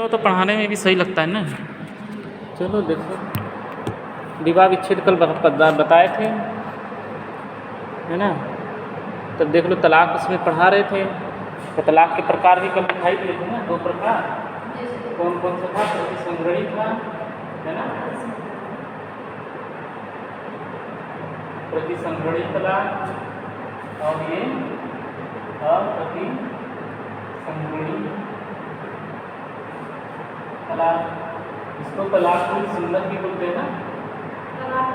तो पढ़ाने में भी सही लगता है ना। चलो देखो, विवाह विच्छेद कल बताए थे, है ना। तब देख लो तलाक उसमें पढ़ा रहे थे, तो तलाक के प्रकार भी कल दिखाई दिए थे ना, 2 प्रकार। कौन कौन सा था? प्रतिसंहरणीय था, है ना, प्रतिसंहरणीय तलाक, और ये अप्रतिसंहरणीय तलाक। इसको तलाक सुन्नत भी बोलते हैं ना, तलाक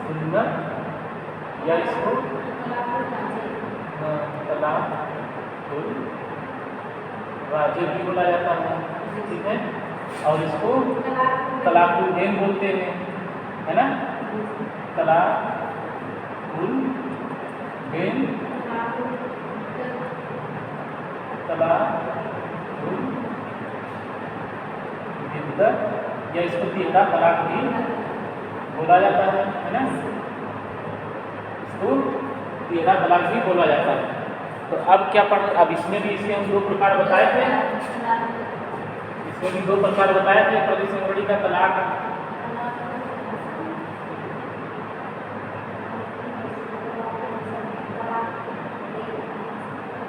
सुन्नत, या इसको तलाक राजिब भी बोला जाता है, ठीक है। और इसको तलाक बेन बोलते हैं, है ना, तलाक बेन, तलाक बिद्दत, या इसको तिहरा तलाक भी बोला जाता है ना, इसको तिहरा तलाक भी बोला जाता है। तो अब क्या पढ़, अब इसमें भी इसके हम 2 प्रकार बताए थे, इसमें भी 2 प्रकार बताए थे। प्रतिसंहरणीय का तलाक,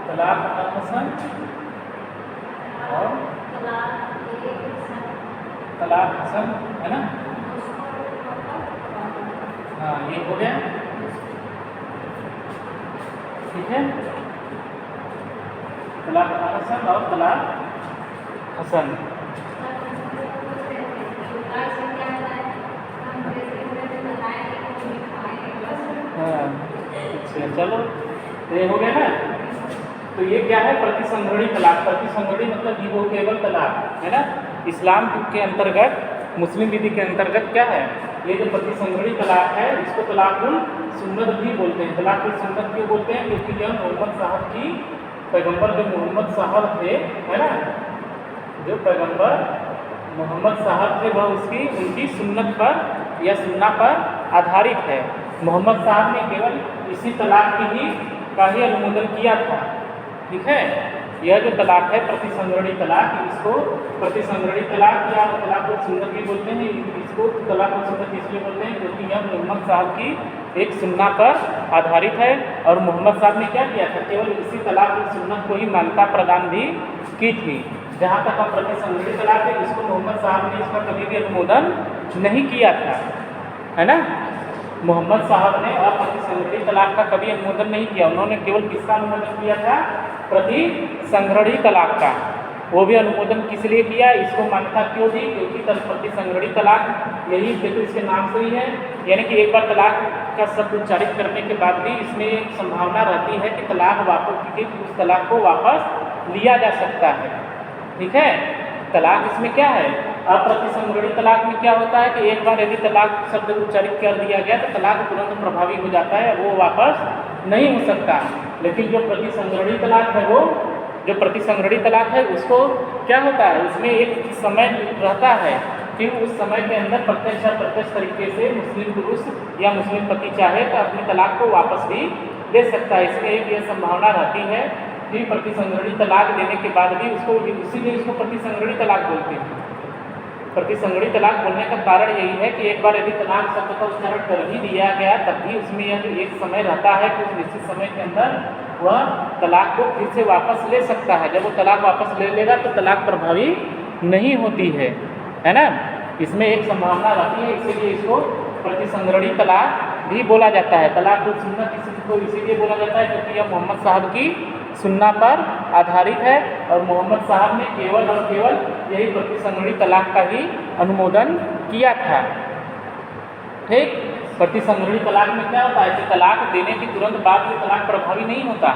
तलाक अलहसन और तलाक हसन, है ना। हाँ, ये हो गया, ठीक है। तलाक अलहसन और तलाक हसन। हाँ, अच्छा, चलो ये हो गया ना। तो ये क्या है? प्रतिसंहरणीय तलाक। प्रतिसंहरणीय मतलब रिवोकेबल तलाक, है ना। इस्लाम के अंतर्गत, मुस्लिम विधि के अंतर्गत क्या है, ये जो प्रतिसंहरणीय तलाक है, इसको तलाकुल सुन्नत भी बोलते हैं। तलाकुल सुन्नत क्यों बोलते हैं? क्योंकि यह मोहम्मद साहब की, पैगंबर जो मोहम्मद साहब थे, है ना, जो पैगंबर मोहम्मद साहब थे, वह उनकी सुन्नत पर या सुन्ना पर आधारित है। मोहम्मद साहब ने केवल इसी तलाक का ही अनुमोदन किया था, ठीक है। यह जो तलाक है प्रतिसंहरणीय तलाक, इसको प्रतिसंहरणीय तलाक या तलाक सुन्नत भी बोलते हैं। इसको तलाक सुन्नत इसलिए बोलते हैं क्योंकि यह मोहम्मद साहब की एक सुन्ना पर आधारित है, और मोहम्मद साहब ने क्या किया था? केवल इसी तलाक सुन्नत को ही मान्यता प्रदान भी की थी। जहाँ तक हम प्रतिसंहरणीय तलाक है, इसको मोहम्मद साहब ने इसका कभी भी अनुमोदन नहीं किया था, है ना। मोहम्मद साहब ने अप्रतिसंहरणीय तलाक का कभी अनुमोदन नहीं किया। उन्होंने केवल किसका अनुमोदन किया था? प्रतिसंहरणीय तलाक का। वो भी अनुमोदन किस लिए किया? इसको मान्यता क्यों दी? क्योंकि प्रतिसंहरणीय तलाक, यही देखो इसके नाम से ही है, यानी कि एक बार तलाक का शब्द उच्चारित करने के बाद भी इसमें एक संभावना रहती है कि तलाक वापस, उस तलाक को वापस लिया जा सकता है, ठीक है। तलाक इसमें क्या है? अप्रतिसंहरणीय तलाक में क्या होता है कि एक बार यदि तलाक शब्द उच्चारित कर दिया गया तो तलाक तुरंत प्रभावी हो जाता है, वो वापस नहीं हो सकता। लेकिन जो प्रतिसंहरणीय तलाक है, वो जो प्रतिसंहरणीय तलाक है, उसको क्या होता है? उसमें एक समय रहता है कि उस समय के अंदर प्रत्यक्ष या अप्रत्यक्ष तरीके से मुस्लिम पुरुष या मुस्लिम पति चाहे तो अपने तलाक को वापस भी दे सकता है। इसमें एक ये संभावना रहती है कि प्रतिसंहरणीय तलाक देने के बाद भी उसको, इसीलिए इसको प्रतिसंहरणीय तलाक बोलते हैं। प्रतिसंहरणीय तलाक बोलने का कारण यही है कि एक बार यदि तलाक शब्द का उच्चारण कर ही दिया गया, तब भी उसमें यह एक समय रहता है कि उस निश्चित समय के अंदर वह तलाक को फिर से वापस ले सकता है। जब वो तलाक वापस ले लेगा तो तलाक प्रभावी नहीं होती है ना। इसमें एक संभावना रहती है, इसीलिए इसको प्रतिसंहरणीय तलाक भी बोला जाता है। तलाक सुन्नत इसको इसीलिए बोला जाता है क्योंकि यह मोहम्मद साहब की सुन्ना पर आधारित है, और मोहम्मद साहब ने केवल और केवल यही प्रतिसंहरणीय तलाक का ही अनुमोदन किया था, ठीक। प्रतिसंहरणीय तलाक में क्या होता है कि तलाक देने के तुरंत बाद में तलाक प्रभावी नहीं होता।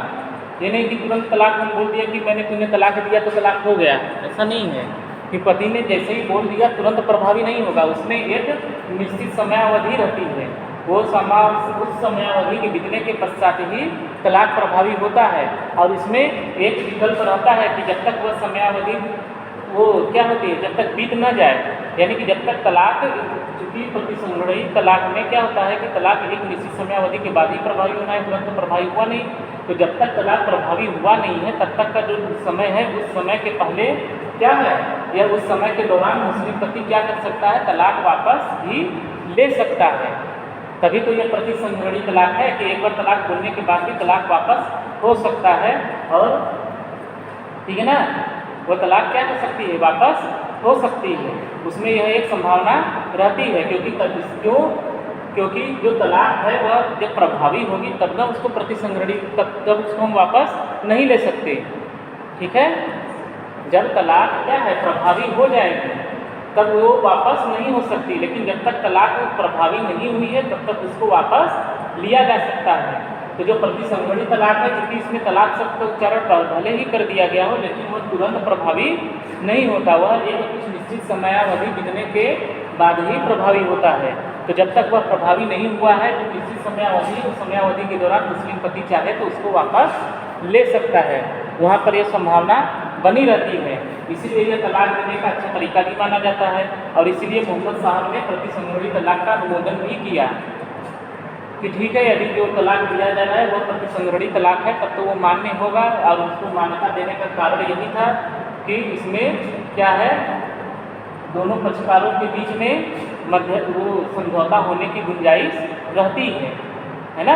ये नहीं कि तुरंत तलाक हम बोल दिया कि मैंने तुम्हें तलाक दिया तो तलाक हो गया, ऐसा नहीं है कि पति ने जैसे ही बोल दिया तुरंत प्रभावी नहीं होगा। उसमें एक निश्चित समयावधि रहती है, वो उस समयावधि के बीतने के पश्चात ही तलाक प्रभावी होता है। और इसमें एक विकल्प रहता है कि जब तक वह समयावधि वो क्या होती है, जब तक बीत न जाए, यानी कि जब तक तलाक चूँकि प्रतिसंहरणीय तलाक में क्या होता है कि तलाक एक निश्चित समयावधि के बाद ही प्रभावी होना है, तुरंत तो प्रभावी हुआ नहीं। तो जब तक तलाक प्रभावी हुआ नहीं है तब तक का जो समय है उस समय के पहले क्या है, या उस समय के दौरान मुस्लिम पति क्या कर सकता है, तलाक वापस भी ले सकता है। तभी तो यह प्रतिसंहरणीय तलाक है कि एक बार तलाक बोलने के बाद भी तलाक वापस हो सकता है। और ठीक है ना, वो तलाक क्या कर सकती है, वापस हो सकती है। उसमें यह एक संभावना रहती है, क्योंकि जो तलाक है वह जब प्रभावी होगी तब ना उसको प्रतिसंहरणीय तब उसको हम वापस नहीं ले सकते। ठीक है, जब तलाक क्या है प्रभावी हो जाएगी तब वो वापस नहीं हो सकती, लेकिन जब तक तलाक प्रभावी नहीं हुई है तब तक उसको वापस लिया जा सकता है। तो जो प्रतिसंहरणीय तलाक है, क्योंकि इसमें तलाक शब्द का उच्चारण भले ही कर दिया गया हो लेकिन वह तुरंत प्रभावी नहीं होता, वह एक कुछ निश्चित समयावधि बीतने के बाद ही प्रभावी होता है। तो जब तक वह प्रभावी नहीं हुआ है तो निश्चित समयावधि, उस समयावधि के दौरान मुस्लिम पति चाहे तो उसको वापस ले सकता है, वहाँ पर यह संभावना बनी रहती है। इसीलिए यह तलाक देने का अच्छा तरीका भी माना जाता है, और इसीलिए मोहम्मद साहब ने प्रतिसंहरणीय तलाक का अनुमोदन भी किया कि ठीक है, यदि जो तलाक दिया जा रहा है वह प्रतिसंहरणीय तलाक है तब तो वो मान्य होगा। और उसको मान्यता देने का कारण यही था कि इसमें क्या है, दोनों पक्षकारों के बीच में वो समझौता होने की गुंजाइश रहती है ना।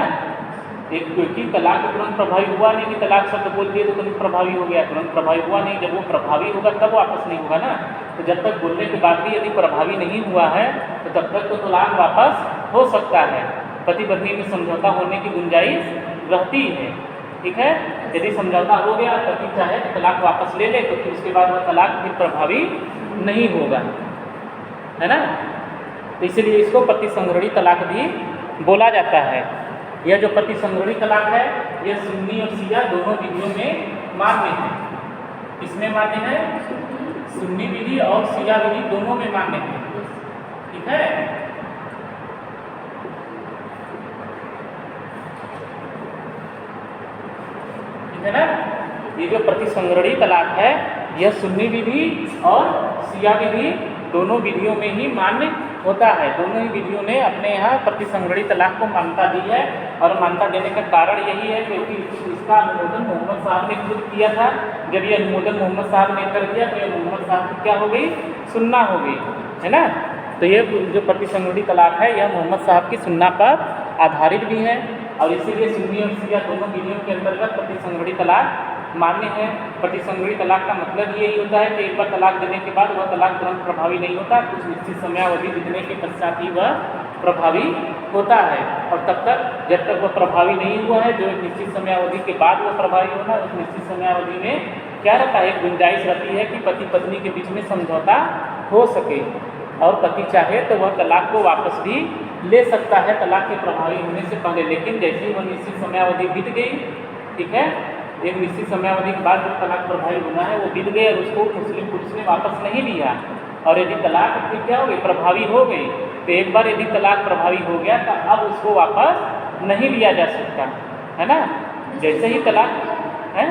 एक क्योंकि तलाक तुरंत प्रभावी हुआ नहीं कि तलाक शब्द बोल दिए तो तुरंत प्रभावी हो गया, तुरंत प्रभावी हुआ नहीं, जब वो प्रभावी होगा तब वापस नहीं होगा ना। तो जब तक बोलने के बाद भी यदि प्रभावी नहीं हुआ है तो तब तक तो तलाक वापस हो सकता है, पति पत्नी में समझौता होने की गुंजाइश रहती है। ठीक है, यदि समझौता हो गया, पति चाहे तो तलाक वापस ले ले तो फिर उसके बाद वह तलाक फिर प्रभावी नहीं होगा, है ना। तो इसलिए इसको प्रतिसंहरणीय तलाक भी बोला जाता है। यह जो प्रतिसंहरणीय तलाक है यह सुन्नी और शिया दोनों विधियों में मान्य है। किसमें मान्य है, सुन्नी विधि और शिया विधि दोनों में मान्य है। ठीक है, है ना। ये जो प्रतिसंहरणीय तलाक है यह सुन्नी विधि और शिया विधि दोनों विधियों में ही मान्य होता है। दोनों ही विधियों ने अपने यहाँ प्रतिसंहरणीय तलाक को मान्यता दी है, और मान्यता देने का कारण यही है क्योंकि इसका अनुमोदन मोहम्मद साहब ने खुद किया था। जब ये अनुमोदन मोहम्मद साहब ने कर दिया तो ये मोहम्मद साहब की क्या हो गई, सुन्ना हो गई, है ना। तो ये जो प्रतिसंहरणीय तलाक है यह मोहम्मद साहब की सुन्ना पर आधारित भी है, और इसीलिए सुन्नी और शिया दोनों विधियों के अंतर्गत प्रतिसंहरणीय तलाक मान्य है। प्रतिसंहरणीय तलाक का मतलब यही होता है कि एक बार तलाक देने के बाद वह तलाक तुरंत प्रभावी नहीं होता, कुछ निश्चित समयावधि बीतने के पश्चात ही वह प्रभावी होता है। और तब तक जब तक वह प्रभावी नहीं हुआ है, जो एक निश्चित समयावधि के बाद वह प्रभावी होना, उस निश्चित समयावधि में क्या रहता है, एक गुंजाइश रहती है कि पति पत्नी के बीच में समझौता हो सके, और पति चाहे तो वह तलाक को वापस भी ले सकता है तलाक के प्रभावी होने से पहले। लेकिन जैसे ही वह निश्चित समयावधि बीत गई, ठीक है, एक निश्चित समयावधि के बाद जो तलाक प्रभावी होना है वो बीत गई और उसको मुस्लिम पुरुष ने वापस नहीं लिया, और यदि तलाक फिर क्या हो गई, प्रभावी हो गई, तो एक बार यदि तलाक प्रभावी हो गया तो अब उसको वापस नहीं लिया जा सकता, है ना। जैसे ही तलाक है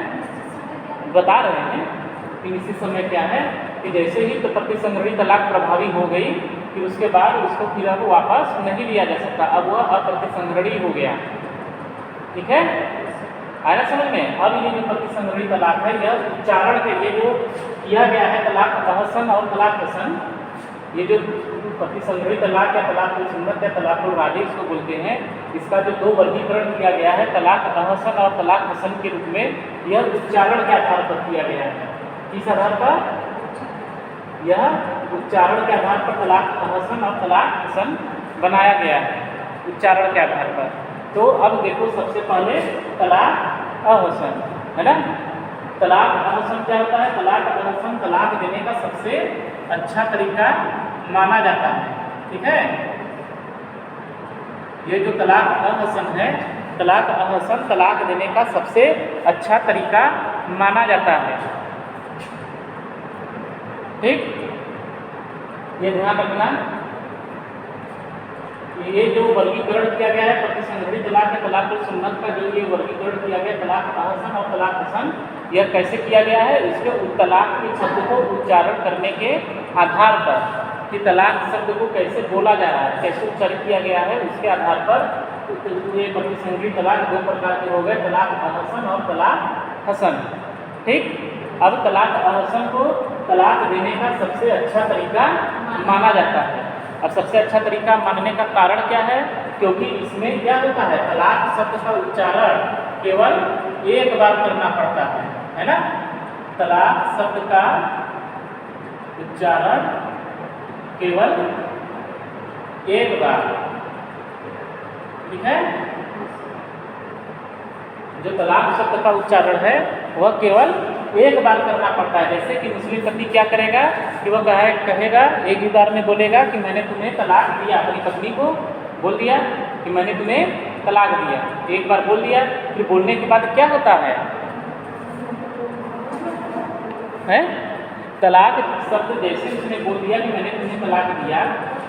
बता रहे हैं कि निश्चित समय क्या है कि जैसे ही तो प्रतिसंहरणीय तलाक प्रभावी हो गई फिर उसके बाद उसको फिर अब वापस नहीं लिया जा सकता, अब वह अप्रतिसंहरणीय हो गया। ठीक है, आया समझ में। अब ये जो प्रतिसंहरणीय तलाक है यह उच्चारण के लिए जो किया गया है तलाक अहसन और तलाक हसन, ये जो प्रतिसंहरणीय तलाक या तलाक सुन्नत या तलाक राजी इसको बोलते हैं, इसका जो दो वर्गीकरण किया गया है तलाक अहसन और तलाक हसन के रूप में, यह उच्चारण के आधार पर किया गया है। किस आधार पर, यह उच्चारण के आधार पर तलाक अहसन और तलाक हसन बनाया गया है, उच्चारण के आधार पर। तो अब देखो सबसे पहले तलाक अहसन, है ना। तलाक अहसन क्या होता है, तलाक अहसन तलाक देने का सबसे अच्छा तरीका माना जाता है। ठीक है, ये जो तलाक अहसन है, तलाक अहसन तलाक देने का सबसे अच्छा तरीका माना जाता है। ठीक, ये ध्यान रखना, ये जो वर्गीकरण किया गया है प्रतिसंहरणीय तलाक या तलाक सुन्नत का जो ये वर्गीकरण किया गया तलाक अहसन और तलाक हसन, यह कैसे किया गया है, इसके तलाक के शब्द को उच्चारण करने के आधार पर। कि तलाक शब्द को कैसे बोला जा रहा है, कैसे उच्चारित किया गया है, उसके आधार पर ये प्रतिसंहरणीय तलाक दो प्रकार के हो गए, तलाक अहसन और तलाक हसन। ठीक, अब तलाक अहसन को तलाक देने का सबसे अच्छा तरीका माना जाता है। अब सबसे अच्छा तरीका मानने का कारण क्या है? क्योंकि इसमें क्या होता है, तलाक शब्द का उच्चारण केवल एक बार करना पड़ता है ना। तलाक शब्द का उच्चारण केवल एक बार, ठीक है। जो तलाक शब्द का उच्चारण है वह केवल एक बार करना पड़ता है। जैसे कि मुस्लिम पति क्या करेगा कि वह कहेगा एक ही बार में बोलेगा कि मैंने तुम्हें तलाक दिया, अपनी पत्नी को बोल दिया कि मैंने तुम्हें तलाक दिया, एक बार बोल दिया। फिर बोलने के बाद क्या होता है, तलाक शब्द जैसे उसने बोल दिया कि मैंने तुम्हें तलाक दिया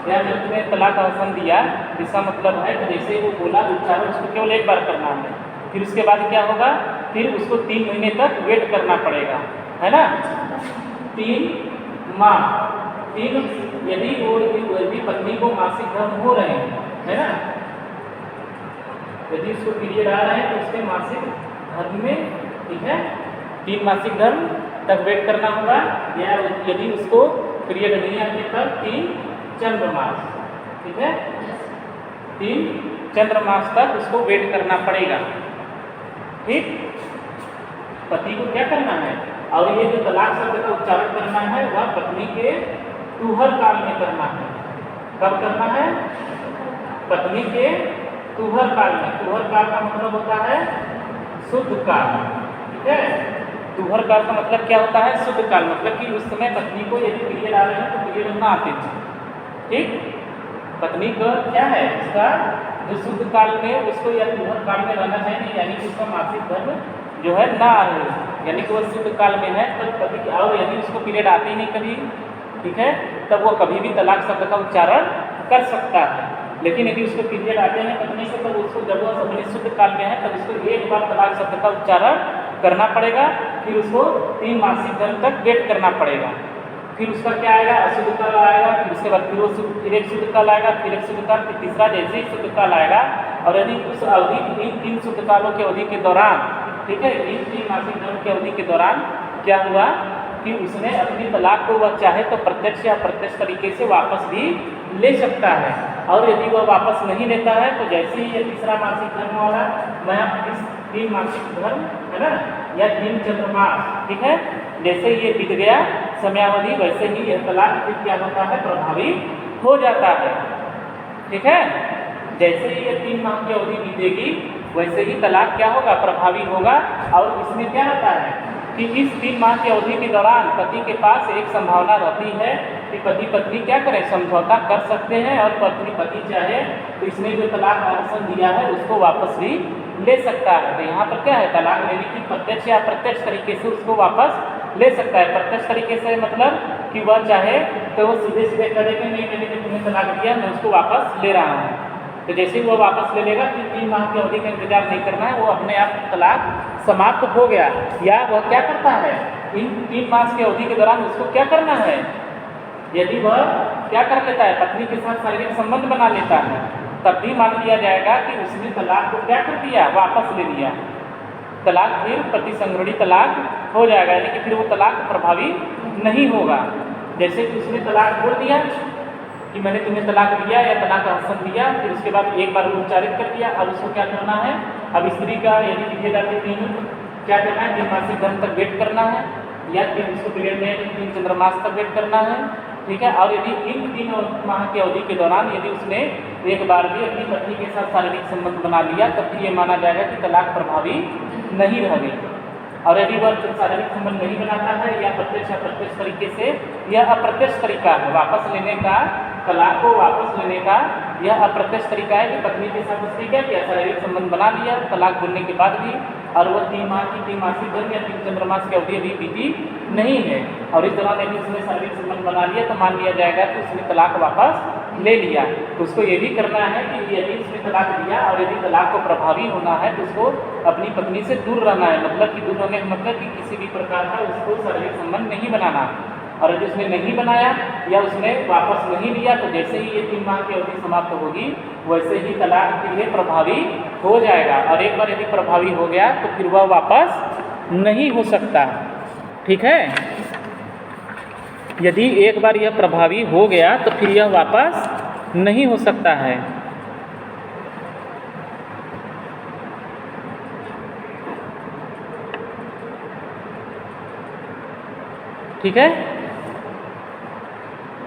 या मैंने तुम्हें तलाक हसन दिया, इसका मतलब है कि जैसे वो बोला उच्चारण उसको केवल एक बार करना है। फिर उसके बाद क्या होगा, फिर उसको 3 महीने तक वेट करना पड़ेगा, है ना। 3 माह, यदि पत्नी को मासिक धर्म हो रहे हैं, है ना, यदि उसको पीरियड आ रहे हैं तो उसके मासिक धर्म में, ठीक है, 3 मासिक धर्म तक वेट करना होगा। या यदि उसको पीरियड नहीं आते तब 3 चंद्रमास, ठीक है, 3 चंद्रमास तक उसको वेट करना पड़ेगा। ठीक, पति को क्या करना है, और ये जो तलाक शब्द का उच्चारण करना है वह पत्नी के तुहर काल में करना है। कब करना है, पत्नी के तुहर काल में। तुहर काल का मतलब होता है शुद्ध काल, ठीक है। तुहर काल का मतलब क्या होता है, शुद्ध काल, मतलब कि उस समय पत्नी को यदि पीरियड आ रहे हैं तो पीरियड ना आते थे। ठीक, पत्नी को क्या है, उसका जो शुद्ध काल में उसको या तुहर काल में रहना चाहिए, यानी कि उसका मासिक धर्म जो है ना आ रहे, यानी कि वह शुद्ध काल में है तब कभी, और यदि उसको पीरियड आते ही नहीं कभी, ठीक है, तब वो कभी भी तलाक शब्द का उच्चारण कर सकता है। लेकिन यदि उसको पीरियड आते हैं पत्नी से, तब उसको जब वह अपने शुद्ध काल में है तब उसको एक बार तलाक शब्द का उच्चारण करना पड़ेगा। फिर उसको 3 मासिक धर्म तक वेट करना पड़ेगा। फिर उसका क्या आएगा, अशुद्ध काल आएगा। फिर उसके बाद फिर एक शुद्ध काल आएगा, फिर एक शुद्ध काल, फिर तीसरा जैसे ही शुद्ध काल आएगा। और यदि उस अवधि, इन 3 शुद्ध कालों की अवधि के दौरान, ठीक है, इन 3 मासिक धर्म की अवधि के दौरान क्या हुआ कि उसने अपनी तलाक को वह चाहे तो प्रत्यक्ष या अप्रत्यक्ष तरीके से वापस भी ले सकता है। और यदि वह वापस नहीं लेता है तो जैसे ही ये तीसरा मासिक धर्म वाला, मैं 3 मासिक धर्म, है ना, या 3 चंद्रमास, ठीक है, जैसे ये बीत गया समयावधि, वैसे ही यह तलाक फिर क्या होता है, प्रभावी हो जाता है। ठीक है, जैसे ही ये 3 माह की अवधि बीतेगी वैसे ही तलाक क्या होगा, प्रभावी होगा। और इसमें क्या होता है कि इस 3 माह की अवधि के दौरान पति के पास एक संभावना रहती है कि पति पत्नी क्या करें, समझौता कर सकते हैं, और पति चाहे तो इसने जो तलाक आसन दिया है उसको वापस भी ले सकता है। तो यहाँ पर क्या है, तलाक लेने की प्रत्यक्ष या अप्रत्यक्ष तरीके से उसको वापस ले सकता है। प्रत्यक्ष तरीके से मतलब कि वह चाहे तो वो सीधे सीधे करेगा, नहीं मैंने तुम्हें तलाक दिया, मैं उसको वापस ले रहा हूँ। तो जैसे ही वो वापस ले लेगा फिर 3 माह की अवधि का इंतजार नहीं करना है, वो अपने आप तलाक समाप्त हो गया। या वह क्या करता है, इन 3 माह की अवधि के दौरान उसको क्या करना है, यदि वह क्या कर लेता है, पत्नी के साथ शारीरिक संबंध बना लेता है, तब भी मान लिया जाएगा कि उसने तलाक को क्या कर दिया, वापस ले लिया। तलाक फिर प्रतिसंहरणीय तलाक हो जाएगा, यानी कि फिर वो तलाक प्रभावी नहीं होगा। जैसे कि उसने तलाक बोल दिया कि मैंने तुम्हें तलाक दिया या तलाक हसन दिया, फिर उसके बाद एक बार उच्चारित कर दिया। अब उसको क्या करना है, अब स्त्री का यदि पीरियड आते 3 क्या करना है, 3 मासिक धर्म तक वेट करना है, या फिर उसको पीरियड में 3 चंद्रमास तक वेट करना है। ठीक है, और यदि इन 3 माह की अवधि के दौरान यदि उसने एक बार भी अपनी पत्नी के साथ शारीरिक संबंध बना लिया, तब फिर ये माना जाएगा कि तलाक प्रभावी नहीं रह गई। और यदि वह शारीरिक संबंध नहीं बनाता है या प्रत्यक्ष अप्रत्यक्ष तरीके से, यह अप्रत्यक्ष तरीका है वापस लेने का, तलाक को वापस लेने का यह अप्रत्यक्ष तरीका है कि पत्नी के साथ उसने क्या किया, शारीरिक संबंध बना लिया तलाक बोलने के बाद भी, और वह 3 माह की 3 मासिक धर्म या 3 चंद्रमास की अवधि अभी बीती नहीं है, और इस दौरान यदि उसने शारीरिक संबंध बना लिया तो मान लिया जाएगा कि उसने तलाक वापस ले लिया। तो उसको ये भी करना है कि यदि उसने तलाक दिया और यदि तलाक को प्रभावी होना है तो उसको अपनी पत्नी से दूर रहना है। मतलब कि दूर रहने का मतलब कि किसी भी प्रकार का उसको शारीरिक संबंध नहीं बनाना। और यदि उसने नहीं बनाया या उसने वापस नहीं लिया तो जैसे ही ये 3 माह की अवधि समाप्त होगी वैसे ही तलाक के लिए प्रभावी हो जाएगा। और एक बार यदि प्रभावी हो गया तो फिर वह वापस नहीं हो सकता। ठीक है, यदि एक बार यह प्रभावी हो गया तो फिर यह वापस नहीं हो सकता है। ठीक है,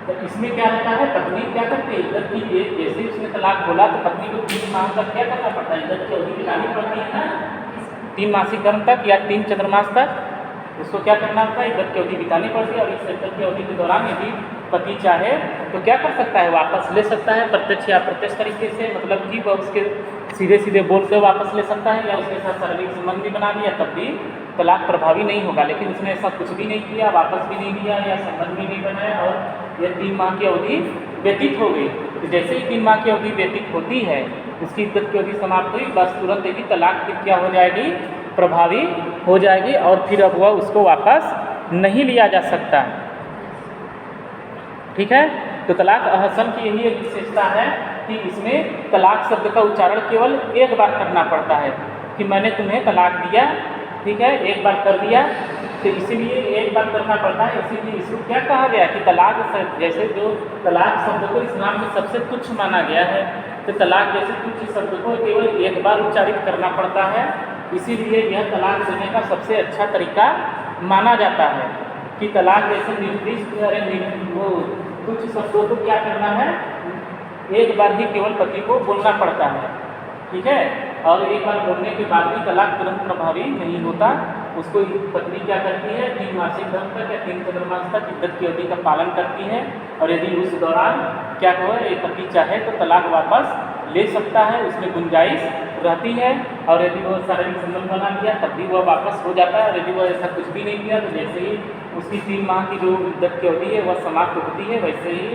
तो इसमें क्या रहता है, पत्नी क्या करती है, इज्जत की जैसे ही उसने तलाक बोला तो पत्नी को 3 माह तक क्या करना पड़ता है, इज्जत की अवधि बितानी पड़ती है ना, 3 मासिक धर्म तक या 3 चंद्रमास तक उसको क्या करना होता है, इज्जत की अवधि बितानी पड़ती है। और इस इज्जत की अवधि के दौरान यदि पति चाहे तो क्या कर सकता है, वापस ले सकता है, प्रत्यक्ष या अप्रत्यक्ष तरीके से, मतलब कि वह उसके सीधे सीधे बोल कर वापस ले सकता है या उसके साथ शारीरिक संबंध भी बना लिया तब भी तलाक प्रभावी नहीं होगा। लेकिन उसने ऐसा कुछ भी नहीं किया, वापस भी नहीं लिया या संबंध भी नहीं बनाया और यह 3 माह की अवधि व्यतीत हो गई, तो जैसे ही 3 माह की अवधि व्यतीत होती है उसकी इज्जत की अवधि समाप्त हुई, बस तुरंत यदि तलाक फिर क्या हो जाएगी, प्रभावी हो जाएगी और फिर अब वह उसको वापस नहीं लिया जा सकता। ठीक है, तो तलाक अहसन की यही एक विशेषता है कि इसमें तलाक शब्द का उच्चारण केवल एक बार करना पड़ता है कि मैंने तुम्हें तलाक दिया। ठीक है, एक बार कर दिया तो इसीलिए एक बार करना पड़ता है। इसीलिए इसको क्या कहा गया कि तलाक, जैसे जो तलाक शब्द को इस्लाम में सबसे तुच्छ माना गया है, तो तलाक जैसे तुच्छ शब्द को केवल एक बार उच्चारित करना पड़ता है, इसीलिए यह तलाक देने का सबसे अच्छा तरीका माना जाता है कि तलाक जैसे निर्दिष्ट वो तुच्छ शब्दों को क्या करना है, एक बार ही केवल पति को बोलना पड़ता है। ठीक है, और एक बार बोलने के बाद भी तलाक तुरंत प्रभावी नहीं होता, उसको पत्नी क्या करती है, 3 मासिक धर्म तक या 3 चंद्रमास तक इद्दत की अवधि का पालन करती है और यदि उस दौरान क्या हुआ, एक पति चाहे तो तलाक वापस ले सकता है, उसमें गुंजाइश रहती है। और यदि वो शारीरिक संबंध बना लिया तब भी वह वापस हो जाता है और यदि वह ऐसा कुछ भी नहीं किया तो जैसे ही उसकी 3 माह की जो इद्दत की अवधि है वह समाप्त होती है वैसे ही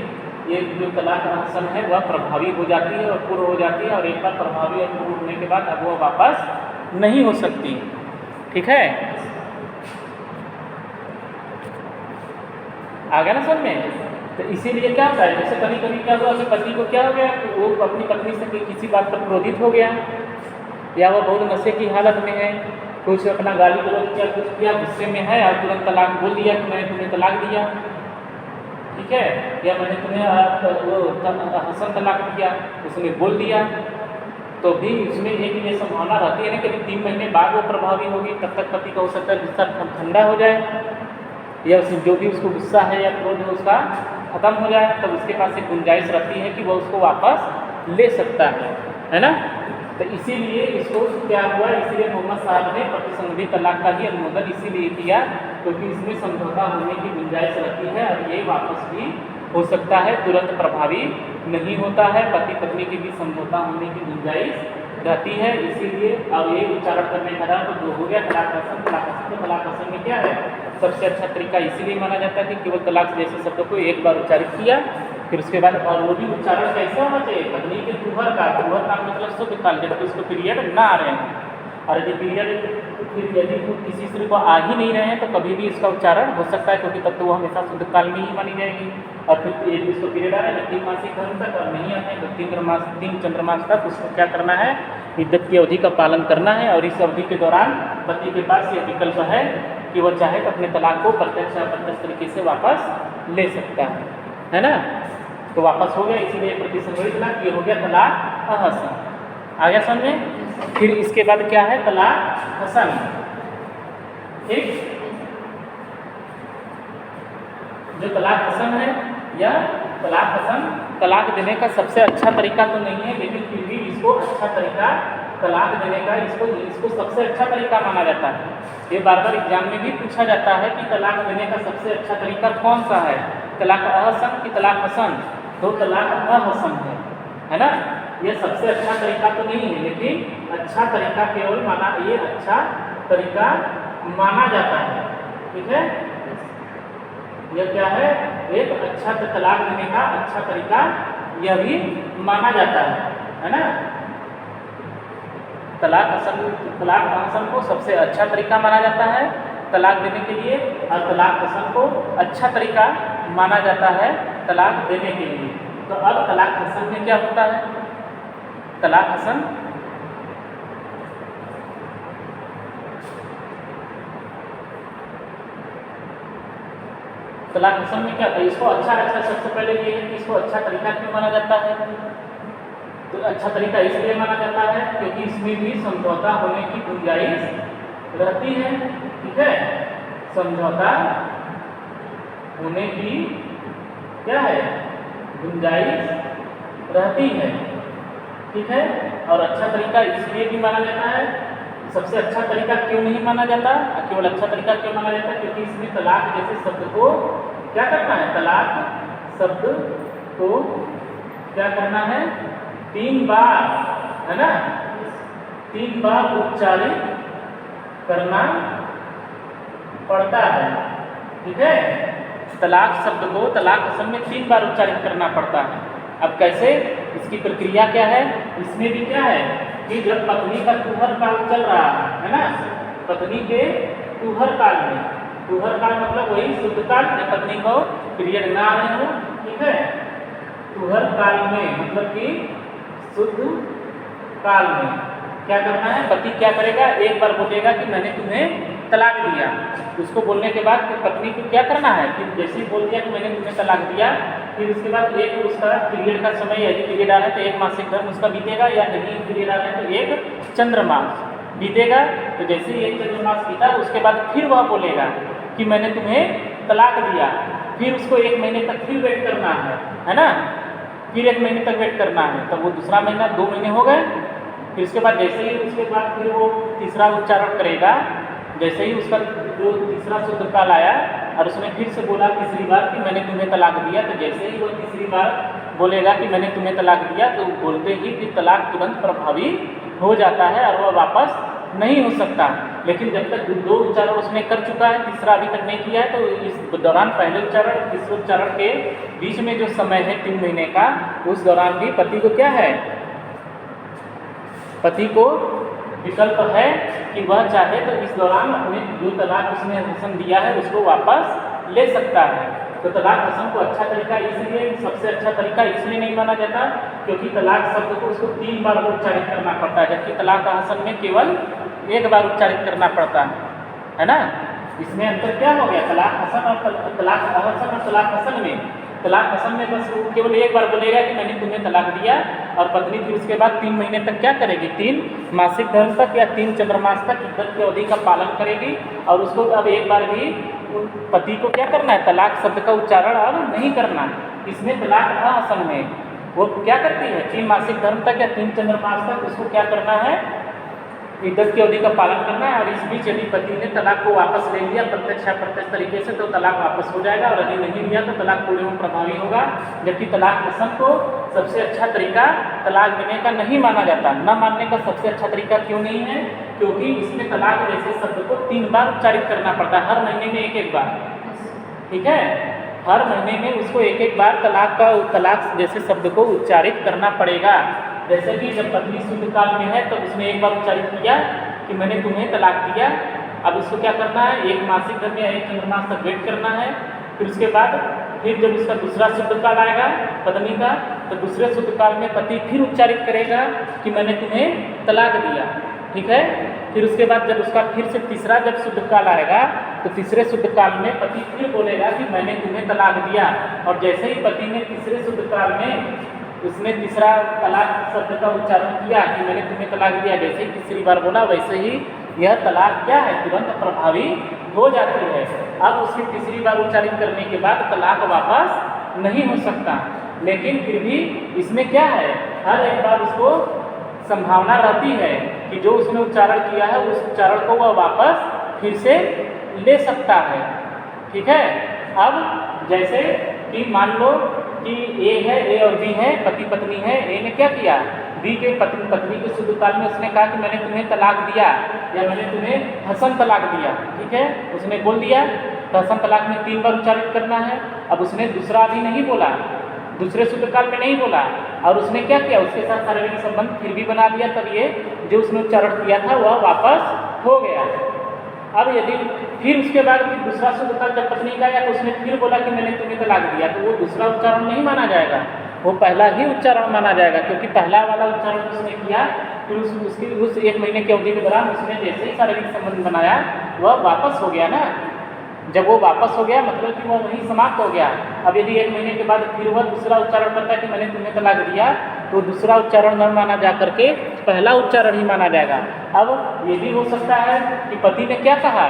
ये जो तलाक अहसन है वह प्रभावी हो जाती है और पूर्ण हो जाती है और एक बार प्रभावी और पूर्ण होने के बाद अब वह वापस नहीं हो सकती। ठीक है, आ गया ना समझ में? तो इसीलिए क्या होता है, जैसे कभी कभी क्या हुआ कि पति को क्या हो गया, वो अपनी पत्नी से किसी बात पर क्रोधित हो गया या वह बहुत नशे की हालत में है, कुछ अपना गाली गलौज किया, कुछ किया, गुस्से में है और तुरंत तलाक बोल दिया कि मैंने तुम्हें तलाक दिया। ठीक है, या मैंने तुम्हें वो हसन तलाक दिया, उसने बोल दिया, तो भी इसमें एक ये संभावना रहती है ना कि 3 महीने बाद वो प्रभावी होगी, तब तक पति का हो सकता है गुस्सा ठंडा हो जाए या जो भी उसको गुस्सा है या क्रोध है उसका खत्म हो जाए, तब उसके पास एक गुंजाइश रहती है कि वह उसको वापस ले सकता है ना। तो इसीलिए इसको क्या हुआ, इसीलिए मोहम्मद साहब ने प्रतिसंधि तलाक का ही अनुमोदन इसीलिए किया क्योंकि इसमें समझौता होने की गुंजाइश रहती है और ये वापस भी हो सकता है, तुरंत प्रभावी नहीं होता है, पति पत्नी के बीच समझौता होने की गुंजाइश रहती है। इसीलिए अब ये उच्चारण करने का तो जो हो गया तलाक हसन। तलाक हसन तो तलाक हसन में क्या है, सबसे अच्छा तरीका इसीलिए माना जाता है कि केवल तलाक जैसे शब्द को एक बार उच्चारित किया, फिर उसके बाद और वो भी उच्चारण कैसे होना चाहिए, पत्नी के तुहर का मतलब शुद्ध काल जबकि उसको पीरियड ना आ रहे हैं, और यदि पीरियड फिर यदि किसी स्त्री को आ ही नहीं रहे हैं तो कभी भी इसका उच्चारण हो सकता है क्योंकि तब तो वो हमेशा शुद्ध काल में ही मानी जाएगी। और फिर यदि उसको पीरियड आ रहा है 3 मासिक धर्म तक और नहीं आते हैं तो 3 चंद्रमास तक उसको क्या करना है, इद्दत की अवधि का पालन करना है। और इस अवधि के दौरान पति के पास ये विकल्प है कि वह चाहे तो अपने तलाक को प्रत्यक्ष या अप्रत्यक्ष तरीके से वापस ले सकता है ना। तो वापस हो गया, इसीलिए प्रतिसंधि तलाक ये हो गया तलाक अहसन। आ गया समझ में? फिर इसके बाद क्या है, तलाक हसन। ठीक, जो तलाक हसन है या तलाक हसन तलाक देने का सबसे अच्छा तरीका तो नहीं है, लेकिन फिर भी इसको अच्छा तरीका तलाक देने का इसको सबसे अच्छा तरीका माना जाता है। ये बार बार एग्जाम में भी पूछा जाता है कि तलाक देने का सबसे अच्छा तरीका कौन सा है, तलाक अहसन कि तलाक हसन। तो तलाक अहसन है ना, ये सबसे अच्छा तरीका तो नहीं है, लेकिन अच्छा तरीका केवल माना, ये अच्छा तरीका माना जाता है। ठीक है, यह क्या है, एक अच्छा तलाक देने का अच्छा तरीका यह भी माना जाता है ना। तलाक हसन को सबसे अच्छा तरीका माना जाता है तलाक देने के लिए, और तलाक हसन को अच्छा तरीका माना जाता है तलाक देने के लिए। तो अब तलाक हसन में क्या होता है? तलाक हसन में क्या था? इसको अच्छा सबसे पहले ये है कि इसको अच्छा तरीका क्यों माना जाता है? तो अच्छा तरीका इसलिए माना जाता है क्योंकि इसमें भी समझौता होने की गुंजाइश रहती है। ठीक है, समझौता होने की क्या है? गुंजाइश रहती है। ठीक है, और अच्छा तरीका इसलिए भी माना जाता है। सबसे अच्छा तरीका क्यों नहीं माना जाता? केवल अच्छा तरीका क्यों माना जाता है? क्योंकि इसमें तलाक जैसे शब्द को क्या करना है? तलाक शब्द को क्या करना है? 3 बार, है ना, 3 बार उच्चारित करना पड़ता है। ठीक है, तलाक शब्द को तलाक हसन में 3 बार उच्चारित करना पड़ता है। अब कैसे? इसकी प्रक्रिया क्या है? इसमें भी क्या है कि जब पत्नी का तुहर काल चल रहा है ना, पत्नी के तुहर काल में, तुहर काल मतलब वही शुद्ध काल, जब पत्नी को पीरियड ना आए हो। ठीक है, तुहर काल में मतलब कि शुद्ध काल में क्या करना है? पति क्या करेगा? एक बार बोलेगा कि मैंने तुम्हें तलाक दिया। उसको बोलने के बाद फिर पत्नी को क्या करना है? फिर जैसे ही बोल दिया कि मैंने तुम्हें तलाक दिया, फिर उसके बाद एक उसका पीरियड का समय, यदि पीरियड आ रहा है तो 1 मासिक धर्म उसका बीतेगा, या नहीं पीरियड आ रहा है तो 1 चंद्रमास बीतेगा। तो जैसे ही 1 चंद्रमास बीता उसके बाद फिर वह बोलेगा कि मैंने तुम्हें तलाक दिया। फिर उसको 1 महीने तक फिर वेट करना है ना, फिर 1 महीने तक वेट करना है। तो वो दूसरा महीना 2 महीने हो गए। फिर उसके बाद जैसे ही उसके बाद फिर वो तीसरा उच्चारण करेगा, जैसे ही उसका जो तीसरा शुद्ध काल आया और उसने फिर से बोला तीसरी बार कि मैंने तुम्हें तलाक दिया, तो जैसे ही वो तीसरी बार बोलेगा कि मैंने तुम्हें तलाक दिया, तो बोलते ही फिर तलाक तुरंत प्रभावी हो जाता है और वह वापस नहीं हो सकता। लेकिन जब तक 2 उच्चारण उसने कर चुका है, तीसरा अभी तक नहीं किया है, तो इस दौरान पहले उच्चारण और तीसरे उच्चारण के बीच में जो समय है 3 महीने का, उस दौरान भी पति को क्या है? पति को विकल्प है कि वह चाहे तो इस दौरान अपने जो तलाक उसने हसन दिया है उसको वापस ले सकता है। तो तलाक हसन को अच्छा तरीका इसलिए, सबसे अच्छा तरीका इसलिए नहीं माना जाता क्योंकि तलाक शब्द को उसको 3 बार उच्चारित करना पड़ता है, जबकि तलाक हसन में केवल 1 बार उच्चारित करना पड़ता है ना। इसमें अंतर क्या हो गया? तलाक हसन और तलाक अहसन और तलाक हसन में, तलाक हसन में बस वो केवल 1 बार बोलेगा कि मैंने तुम्हें तलाक दिया, और पत्नी फिर उसके बाद 3 महीने तक क्या करेगी? 3 मासिक धर्म तक या 3 चंद्रमास तक इद्दत की अवधि का पालन करेगी। और उसको अब एक बार भी पति को क्या करना है? तलाक शब्द का उच्चारण अब नहीं करना है। इसमें तलाक अहसन में वो क्या करती है? 3 मासिक धर्म तक या 3 चंद्रमास तक उसको क्या करना है? इद्दत की अवधि का पालन करना है। और इस बीच यदि पति ने तलाक को वापस ले लिया प्रत्यक्ष या अप्रत्यक्ष तरीके से, तो तलाक वापस हो जाएगा, और यदि नहीं लिया तो तलाक पूर्ण एवं प्रभावी होगा। जबकि तलाक हसन को सबसे अच्छा तरीका तलाक देने का नहीं माना जाता। न मानने का सबसे अच्छा तरीका क्यों नहीं है? क्योंकि इसमें तलाक जैसे शब्द को 3 बार उच्चारित करना पड़ता है, हर महीने में 1-1 बार। ठीक है, हर महीने में उसको 1-1 बार तलाक जैसे शब्द को उच्चारित करना पड़ेगा। जैसे कि जब पत्नी शुद्ध काल में है तो उसने 1 बार उच्चारित किया कि मैंने तुम्हें तलाक दिया। अब उसको क्या करना है? 1 मासिक धर्म या 1 चंद्रमास तक वेट करना है। फिर उसके बाद फिर जब उसका दूसरा शुद्ध काल आएगा पत्नी का, तो दूसरे शुद्ध काल में पति फिर उच्चारित करेगा कि मैंने तुम्हें तलाक दिया। ठीक है, फिर उसके बाद जब उसका फिर से तीसरा जब शुद्ध काल आएगा, तो तीसरे शुद्ध काल में पति फिर बोलेगा कि मैंने तुम्हें तलाक दिया। और जैसे ही पति ने तीसरे शुद्ध काल में उसने तीसरा तलाक शब्द का उच्चारण किया कि मैंने तुम्हें तलाक दिया, जैसे ही तीसरी बार बोला, वैसे ही यह तलाक क्या है? तुरंत प्रभावी हो जाती है। अब उसकी तीसरी बार उच्चारित करने के बाद तलाक वापस नहीं हो सकता। लेकिन फिर भी इसमें क्या है? हर एक बार उसको संभावना रहती है कि जो उसने उच्चारण किया है उस उच्चारण को वह वापस फिर से ले सकता है। ठीक है, अब जैसे कि मान लो कि ए है, ए और बी है, पति पत्नी है। ए ने क्या किया? बी के पत्नी के शुद्ध काल में उसने कहा कि मैंने तुम्हें तलाक दिया या मैंने तुम्हें हसन तलाक दिया। ठीक है, उसने बोल दिया। तो हसन तलाक में 3 बार उच्चारित करना है। अब उसने दूसरा अभी नहीं बोला, दूसरे शुद्ध काल में नहीं बोला, और उसने क्या किया? उसके साथ शारीरिक संबंध फिर भी बना दिया। तब ये जो उसने उच्चारण किया था वह वापस हो गया। अब यदि फिर उसके बाद फिर दूसरा शुद्ध काल जब पत्नी का आया तो उसने फिर बोला कि मैंने तुम्हें तलाक दिया, तो वो दूसरा उच्चारण नहीं माना जाएगा, वो पहला ही उच्चारण माना जाएगा, क्योंकि पहला वाला उच्चारण उसने किया, फिर उस 1 महीने की अवधि के दौरान उसने जैसे ही शारीरिक संबंध बनाया वह वापस हो गया ना। जब वो वापस हो गया मतलब कि वह वहीं समाप्त हो गया। अब यदि 1 महीने के बाद फिर वह दूसरा उच्चारण करता है कि मैंने तुम्हें तलाक दिया, तो दूसरा उच्चारण न माना जा करके पहला उच्चारण ही माना जाएगा। अब ये भी हो सकता है कि पति ने क्या कहा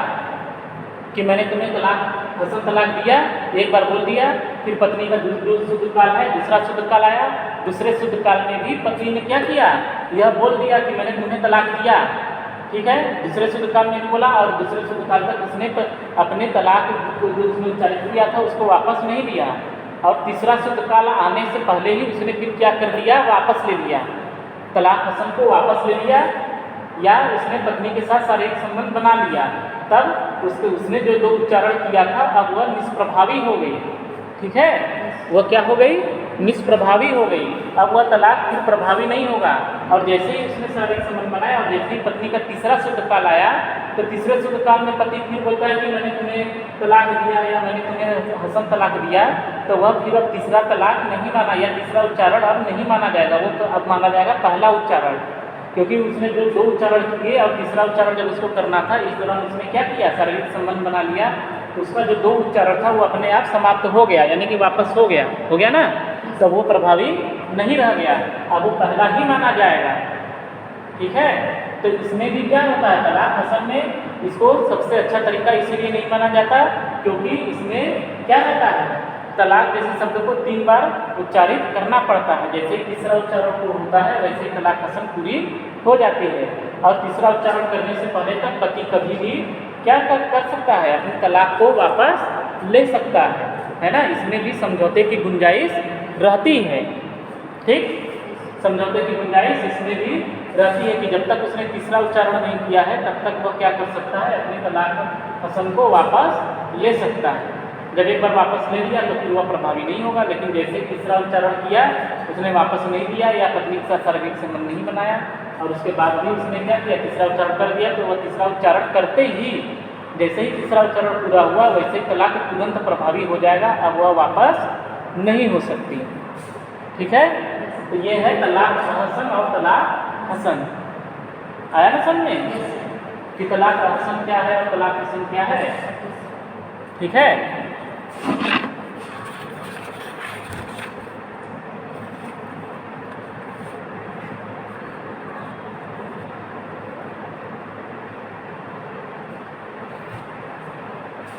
कि मैंने तुम्हें हसन तलाक दिया, एक बार बोल दिया, फिर पत्नी का शुद्ध काल है, दूसरा शुद्ध काल आया, दूसरे शुद्ध काल में भी पति ने क्या किया, यह बोल दिया कि मैंने तुम्हें तलाक दिया, ठीक है, दूसरे शुद्ध काल में भी बोला, और दूसरे शुद्ध काल तक उसने अपने तलाक जो उसने उच्चारित किया था उसको वापस नहीं दिया, और तीसरा शुद्ध काल आने से पहले ही उसने फिर क्या कर दिया, वापस ले लिया, तलाक हसन को वापस ले लिया, या उसने पत्नी के साथ शारीरिक संबंध बना लिया, तब उसने जो 2 उच्चारण किया था अब वह निष्प्रभावी हो गई, ठीक है, वह क्या हो गई, निष्प्रभावी हो गई। अब वह तलाक फिर प्रभावी नहीं होगा। और जैसे ही उसने शारीरिक संबंध बनाया और जैसे ही पत्नी का तीसरा शुद्ध काल आया, तो तीसरे शुद्ध काल में पति फिर बोलता है कि मैंने तुम्हें तलाक दिया या मैंने तुम्हें हसन तलाक दिया, तो वह फिर अब तीसरा तलाक नहीं माना, या तीसरा उच्चारण अब नहीं माना जाएगा, वो तो अब माना जाएगा पहला उच्चारण, क्योंकि उसने जो 2 उच्चारण किए और तीसरा उच्चारण जब उसको करना था, इस दौरान उसने क्या किया, शारीरिक संबंध बना लिया, तो उसका जो 2 उच्चारण था वो अपने आप समाप्त हो गया, यानी कि वापस हो गया ना, तो वो प्रभावी नहीं रह गया, अब वो पहला ही माना जाएगा, ठीक है। तो इसमें भी क्या होता है, तलाक हसन में इसको सबसे अच्छा तरीका इसीलिए नहीं माना जाता क्योंकि इसमें क्या रहता है, तलाक जैसे शब्द को 3 बार उच्चारित करना पड़ता है, जैसे तीसरा उच्चारण को होता है वैसे ही तलाक हसन पूरी हो जाती है। और तीसरा उच्चारण करने से पहले तक पति कभी भी क्या कर सकता है, अपनी तलाक को वापस ले सकता है ना, इसमें भी समझौते की गुंजाइश रहती है, ठीक, समझौते की गुंजाइश इसमें भी रहती है कि जब तक उसने तीसरा उच्चारण नहीं किया है तब तक वह क्या कर सकता है, अपनी तलाक हसन को वापस ले सकता है। जब एक बार वापस ले लिया तो फिर वह प्रभावी नहीं होगा, लेकिन जैसे तीसरा उच्चारण किया उसने वापस नहीं दिया या पत्नी के साथ शारीरिक संबंध नहीं बनाया और उसके बाद भी उसने क्या किया, तीसरा उच्चारण कर दिया, तो वह तीसरा उच्चारण करते ही जैसे ही तीसरा उच्चारण पूरा हुआ वैसे ही तलाक तुरंत प्रभावी हो जाएगा, अब वह वापस नहीं हो सकती, ठीक है। तो ये है तलाक हसन और तलाक हसन, आया ना समझ में कि तलाक हसन क्या है और तलाक हसन क्या है, ठीक है।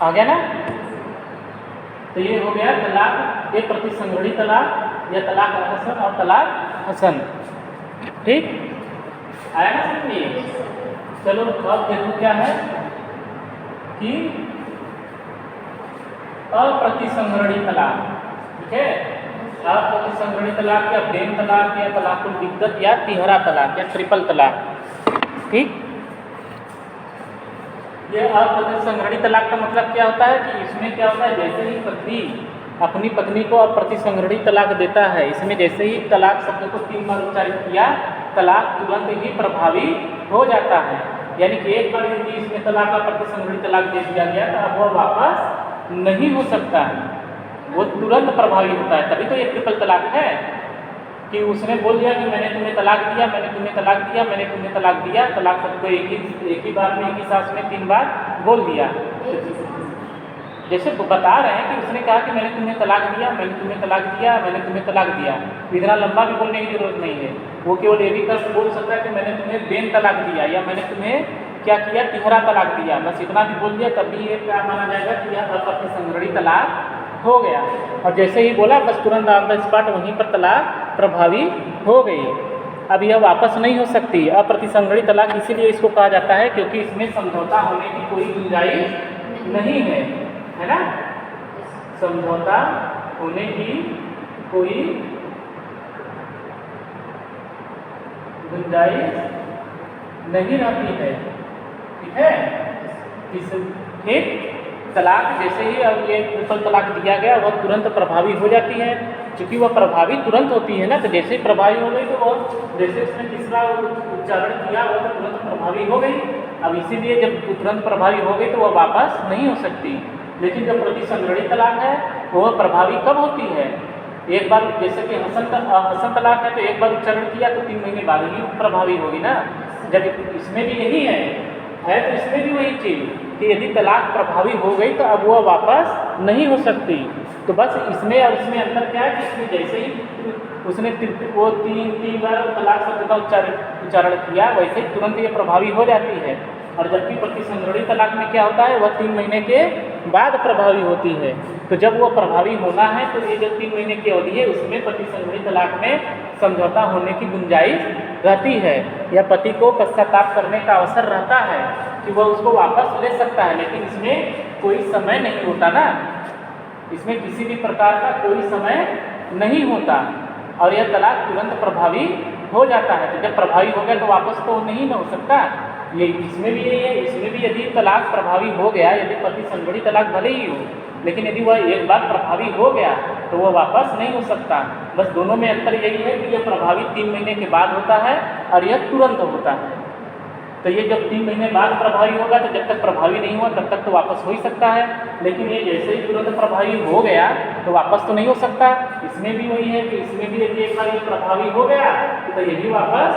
आ गया ना, तो ये हो गया तलाक, एक प्रतिसंग्रही तलाक या तलाक हसन और तलाक हसन, ठीक, आया ना समझिए। चलो अब देखो क्या है कि अप्रतिसंग्रही तलाक, ठीक है, अप्रतिसंग्रही तलाक या बेन तलाक या तलाकुल बिद्दत या तिहरा तलाक या ट्रिपल तलाक, ठीक। ये अप्रतिसंग्रही तलाक का मतलब क्या होता है कि इसमें क्या होता है, जैसे ही पति अपनी पत्नी को अप्रतिसंग्रही तलाक देता है, इसमें जैसे ही तलाक शब्द को 3 बार उच्चारित किया तलाक तुरंत ही प्रभावी हो जाता है, यानी कि एक बार यदि इसमें तलाक अप्रतिसंग्रही तलाक दे दिया गया तो अब वह वापस नहीं हो सकता है, वो तुरंत प्रभावी होता है। तभी तो ये ट्रिपल तलाक है कि उसने बोल दिया कि मैंने तुम्हें तलाक दिया, मैंने तुम्हें तलाक दिया, मैंने तुम्हें तलाक दिया, तलाक सबको एक ही बार में एक ही सांस में 3 बार बोल दिया। जैसे बता रहे हैं कि उसने कहा कि मैंने तुम्हें तलाक दिया, मैंने तुम्हें तलाक दिया, मैंने तुम्हें तलाक दिया, इतना लंबा भी बोलने की जरूरत नहीं है, वो केवल ये भी कर बोल सकता है कि मैंने तुम्हें बेन तलाक दिया या मैंने तुम्हें क्या किया, तिहरा तलाक दिया, बस इतना भी बोल दिया, तभी ये क्या माना जाएगा कि यह अप्रतिसंग्रही तलाक हो गया। और जैसे ही बोला बस तुरंत ऑन द स्पॉट वहीं पर तलाक प्रभावी हो गई, अब यह वापस नहीं हो सकती। अप्रतिसंग्रही तलाक इसीलिए इसको कहा जाता है क्योंकि इसमें समझौता होने की कोई गुंजाइश नहीं है ना, समझौता होने की कोई गुंजाइश नहीं रहती है, ठीक है। ठीक, तलाक जैसे ही अब ये ट्रिपल तलाक दिया गया वह तुरंत प्रभावी हो जाती है, क्योंकि वह प्रभावी तुरंत होती है ना, तो जैसे ही प्रभावी हो गई तो वह जैसे उसने तीसरा उच्चारण किया वह तो तुरंत प्रभावी हो गई, अब इसीलिए जब तुरंत प्रभावी हो गई तो वह वापस नहीं हो सकती। लेकिन जो प्रतिसंहरणीय तलाक है वह प्रभावी कब होती है? एक बार, जैसे कि हसन तलाक है तो एक बार उच्चारण किया तो 3 महीने बाद ही प्रभावी होगी ना। जब इसमें भी यही है तो इसमें भी वही चीज़ कि यदि तलाक प्रभावी हो गई तो अब वह वापस नहीं हो सकती। तो बस इसमें और उसमें अंतर क्या है कि इसमें जैसे ही उसने वो तीन बार तलाक शब्द का उच्चारण किया वैसे ही तुरंत ये प्रभावी हो जाती है। और जबकि प्रतिसंहरणीय तलाक में क्या होता है, वह 3 महीने के बाद प्रभावी होती है। तो जब वह प्रभावी होना है तो ये जो 3 महीने की अवधि है उसमें प्रतिसंहरणीय तलाक में समझौता होने की गुंजाइश रहती है, या पति को पश्चाताप करने का अवसर रहता है कि वह उसको वापस ले सकता है। लेकिन इसमें कोई समय नहीं होता ना, इसमें किसी भी प्रकार का कोई समय नहीं होता और यह तलाक तुरंत प्रभावी हो जाता है। तो जब प्रभावी हो गया तो वापस तो नहीं ना हो सकता। ये इसमें भी यही है, इसमें भी यदि तलाक प्रभावी हो गया, यदि प्रतिसंहरणीय तलाक भले ही हो, लेकिन यदि वह एक बार प्रभावी हो गया तो वह वापस नहीं हो सकता। बस दोनों में अंतर यही है कि यह प्रभावी 3 महीने के बाद होता है और यह तुरंत होता है। तो ये जब 3 महीने बाद प्रभावी होगा तो जब तक प्रभावी नहीं हुआ तब तक तो वापस हो ही सकता है। लेकिन ये जैसे ही तुरंत प्रभावी हो गया तो वापस तो नहीं हो सकता। इसमें भी वही है कि इसमें भी यदि एक बार ये प्रभावी हो गया तो ये भी वापस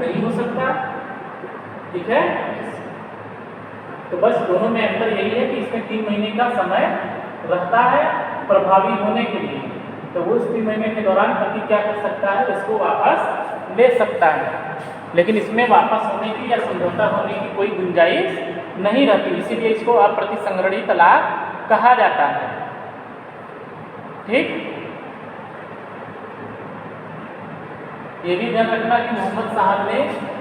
नहीं हो सकता। ठीक है, तो बस दोनों में अंतर यही है कि इसमें 3 महीने का समय रहता है प्रभावी होने के लिए। तो वो उस 3 महीने के दौरान पति क्या कर सकता है, इसको वापस ले सकता है। लेकिन इसमें वापस होने की या समझौता होने की कोई गुंजाइश नहीं रहती, इसीलिए इसको अप्रतिसंहरणीय तलाक कहा जाता है। ठीक, ये भी ध्यान रखना कि मोहम्मद साहब ने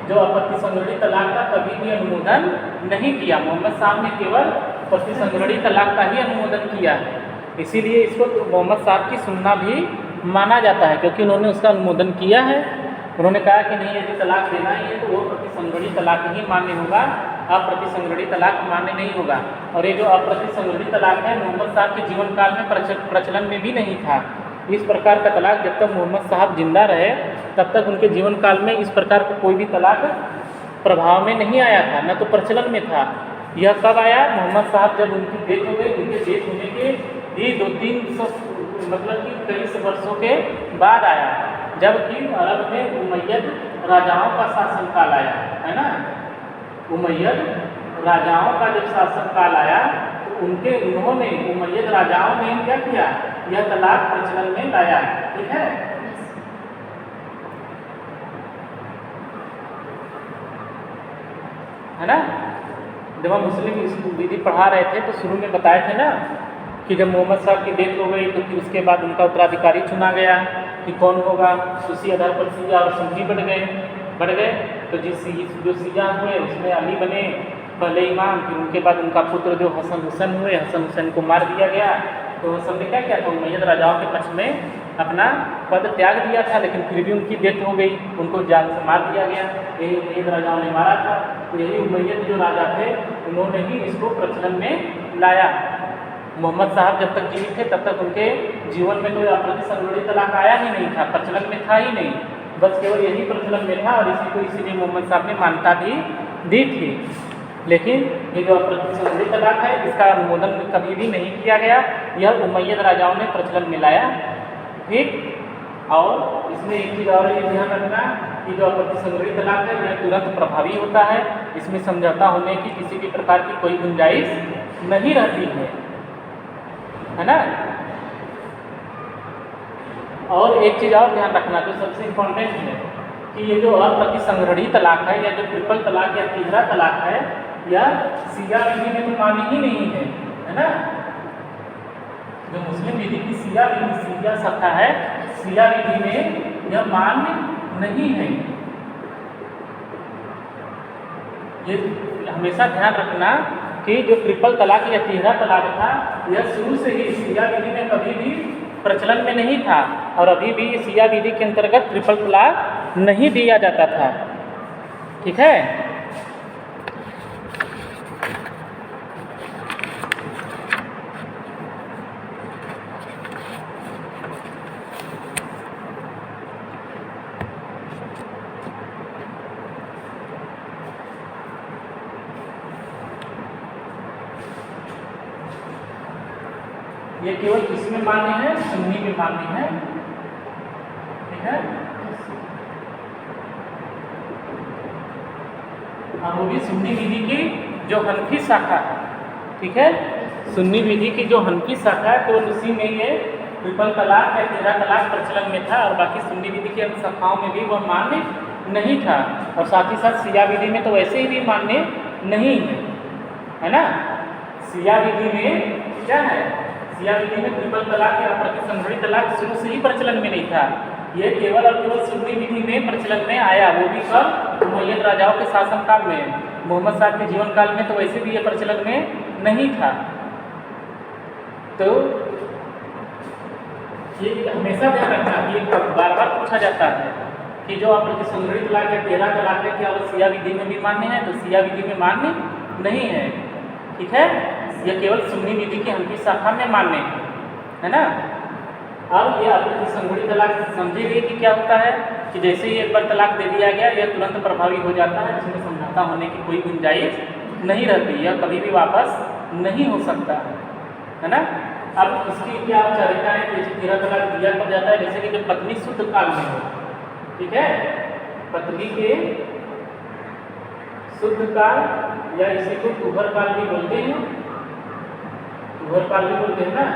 जो अप्रतिसंहरणीय तलाक का कभी भी अनुमोदन नहीं किया। मोहम्मद साहब ने केवल प्रतिसंहरणीय तलाक का ही अनुमोदन किया है, इसीलिए इसको तो मोहम्मद साहब की सुन्ना भी माना जाता है, क्योंकि उन्होंने उसका अनुमोदन किया है। उन्होंने कहा कि नहीं, यदि तलाक देना ही है तो वो प्रतिसंहरणीय तलाक ही मान्य होगा, अप्रतिसंहरणीय तलाक मान्य नहीं होगा। और ये जो अप्रतिसंहरणीय तलाक है मोहम्मद साहब के जीवन काल में प्रचलन में भी नहीं था। इस प्रकार का तलाक जब तक मोहम्मद साहब जिंदा रहे तब तक उनके जीवन काल में इस प्रकार का कोई भी तलाक प्रभाव में नहीं आया था, न तो प्रचलन में था। यह कब आया, मोहम्मद साहब जब उनकी डेथ हो गई, उनके डेथ होने के ही 2-3 मतलब कि कई वर्षों के बाद आया, जबकि अरब में उमैयद राजाओं का शासनकाल आया है ना। उमैयद राजाओं का जब शासनकाल आया तो उन्होंने उमैयद राजाओं ने क्या किया, यह तलाक प्रचलन में लाया। ठीक है, ना। जब हम मुस्लिम विधि पढ़ा रहे थे तो शुरू में बताए थे ना कि जब मोहम्मद साहब की डेथ हो गई तो फिर उसके बाद उनका उत्तराधिकारी चुना गया कि कौन होगा। उसी आधार पर सिया और सुन्नी बढ़ गए। तो जो सिया हुए उसमें अली बने पहले इमाम, फिर उनके बाद उनका पुत्र जो हसन हुसैन हुए, हसन हुसैन को मार दिया गया। तो हसन ने क्या किया था, उमैयद राजाओं के पक्ष में अपना पद त्याग दिया था, लेकिन फिर भी उनकी डेथ हो गई, उनको जान से मार दिया गया। यही उमैयद राजाओं ने मारा था। तो यही उमैयद जो राजा थे उन्होंने ही इसको प्रचलन में लाया। मोहम्मद साहब जब तक जीवित थे तब तक उनके जीवन में कोई अप्रतिसंहरणीय तलाक आया ही नहीं था, प्रचलन में था ही नहीं, बस केवल यही प्रचलन में था। और इसी को इसीलिए मोहम्मद साहब ने मान्यता भी दी थी। लेकिन ये जो अप्रतिसंहरणीय तलाक है इसका अनुमोदन कभी भी नहीं किया गया, यह उमैयद राजाओं ने प्रचलन में लाया। ठीक, और इसमें एक चीज़ और ये ध्यान रखना कि जो अप्रतिसंहरणीय तलाक है यह तुरंत प्रभावी होता है, इसमें समझौता होने की किसी भी प्रकार की कोई गुंजाइश नहीं रहती है ना। और एक चीज़ और ध्यान रखना जो सबसे इम्पोर्टेंट है कि ये जो अप्रतिसंहरणीय तलाक है या जो ट्रिपल तलाक या तीसरा तलाक है, यह सिया विधि में तो मानी ही नहीं है ना। जो मुस्लिम विधि की सिया विधि, सिया सत्ता है, सिया विधि में यह मान्य नहीं है। ये हमेशा ध्यान रखना कि जो ट्रिपल तलाक या तीसरा तलाक था यह शुरू से ही सिया विधि में कभी भी प्रचलन में नहीं था, और अभी भी सिया विधि के अंतर्गत ट्रिपल तलाक नहीं दिया जाता था। ठीक है, ये केवल किसमें मान्य है? सुन्नी में मान्य है। ठीक है, अब वो भी सुन्नी विधि की जो हनफी शाखा है। ठीक है, सुन्नी विधि की जो हनफी शाखा है, तो उसी में ये ट्रिपल तलाक या 13 तलाक प्रचलन में था, और बाकी सुन्नी विधि की अन्य शाखाओं में भी वह मान्य नहीं था। और साथ ही साथ शिया विधि में तो वैसे ही भी मान्य नहीं है ना। शिया विधि में क्या है? शिया विधि में ट्रिपल तलाक या प्रतिसंहरणीय तलाक शुरू से ही प्रचलन में नहीं था। ये केवल और केवल सुन्नी विधि में प्रचलन में आया, वो भी कब? उमय्यद राजाओं के शासनकाल में। मोहम्मद साहब के जीवन काल में तो वैसे भी ये प्रचलन में नहीं था। तो ये हमेशा ध्यान रखना कि ये बार बार पूछा जाता है कि जो आप प्रतिसंहरणीय तलाक या 13 तलाक है, क्या वो शिया विधि में भी मान्य है? तो शिया विधि में मान्य नहीं है। ठीक है, यह केवल सुन्नी विधि की हनफी शाखा में मान्य है ना। अब ये प्रतिसंहरणीय तलाक समझिए कि क्या होता है कि जैसे ही एक बार तलाक दे दिया गया, यह तुरंत प्रभावी हो जाता है, इसमें समझौता होने की कोई गुंजाइश नहीं रहती, यह कभी भी वापस नहीं हो सकता है ना। अब इसकी क्या औपचारिकता है? जैसे 13 तलाक दिया कब जाता है? जैसे कि जब पत्नी शुद्ध काल में हो। ठीक है, पत्नी के शुद्ध काल या इसी को तुहर काल भी बोलते हैं, तुहर काल भी बोलते हैं ना।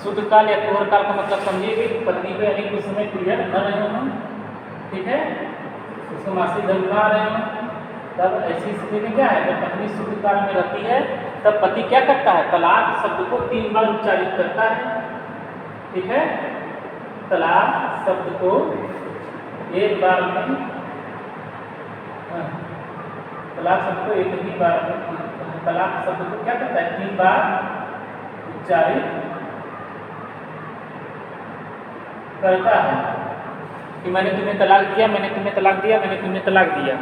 शुद्ध काल या तुहर काल का मतलब समझिए कि पत्नी को यानी उस समय पीरियड न रहे हों, ठीक है, उसको मासिक धर्म ना रहे हों, तब ऐसी स्थिति में क्या है? जब पत्नी शुद्ध काल में रहती है, तब पति क्या करता है? तलाक शब्द को 3 बार उच्चारित करता है। ठीक है, तलाक शब्द को एक बार में, तलाक शब्द को एक ही बार में, तलाक शब्द को क्या करता है? 3 बार उच्चारित करता है कि मैंने तुम्हें तलाक दिया, मैंने तुम्हें तलाक दिया, मैंने तुम्हें तलाक दिया।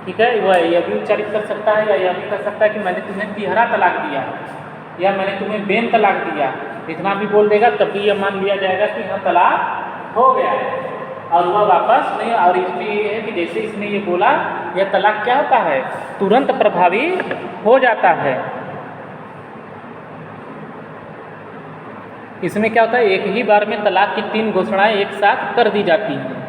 ठीक है, वह यह भी उच्चारित कर सकता है या यह भी कर सकता है कि मैंने तुम्हें तिहरा तलाक दिया या मैंने तुम्हें बेन तलाक दिया। इतना भी बोल देगा तब भी यह मान लिया जाएगा कि हाँ तलाक हो गया है और वह वापस नहीं। और इसमें ये है कि जैसे इसने ये बोला, यह तलाक क्या होता है? तुरंत प्रभावी हो जाता है। इसमें क्या होता है? एक ही बार में तलाक की 3 घोषणाएं एक साथ कर दी जाती हैं।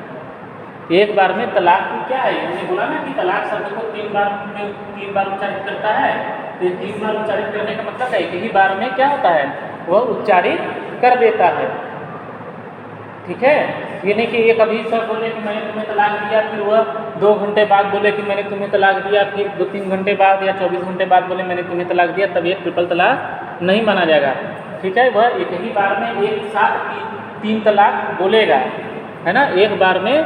एक बार में तलाक की क्या है? हमने बोला ना कि तलाक शब्द को 3 बार उच्चारित करता है। तो 3 बार उच्चारित करने का मतलब है एक ही बार में क्या होता है? वह उच्चारित कर देता है। ठीक है, ये नहीं कि एक अभी सब बोले कि मैंने तुम्हें तलाक दिया, फिर वह 2 घंटे बाद बोले कि मैंने तुम्हें तलाक दिया, फिर 2-3 घंटे बाद या 24 घंटे बाद बोले मैंने तुम्हें तलाक दिया, तब ये ट्रिपल तलाक नहीं माना जाएगा। ठीक है, वह एक ही बार में एक साथ 3 तलाक बोलेगा, है ना। एक बार में,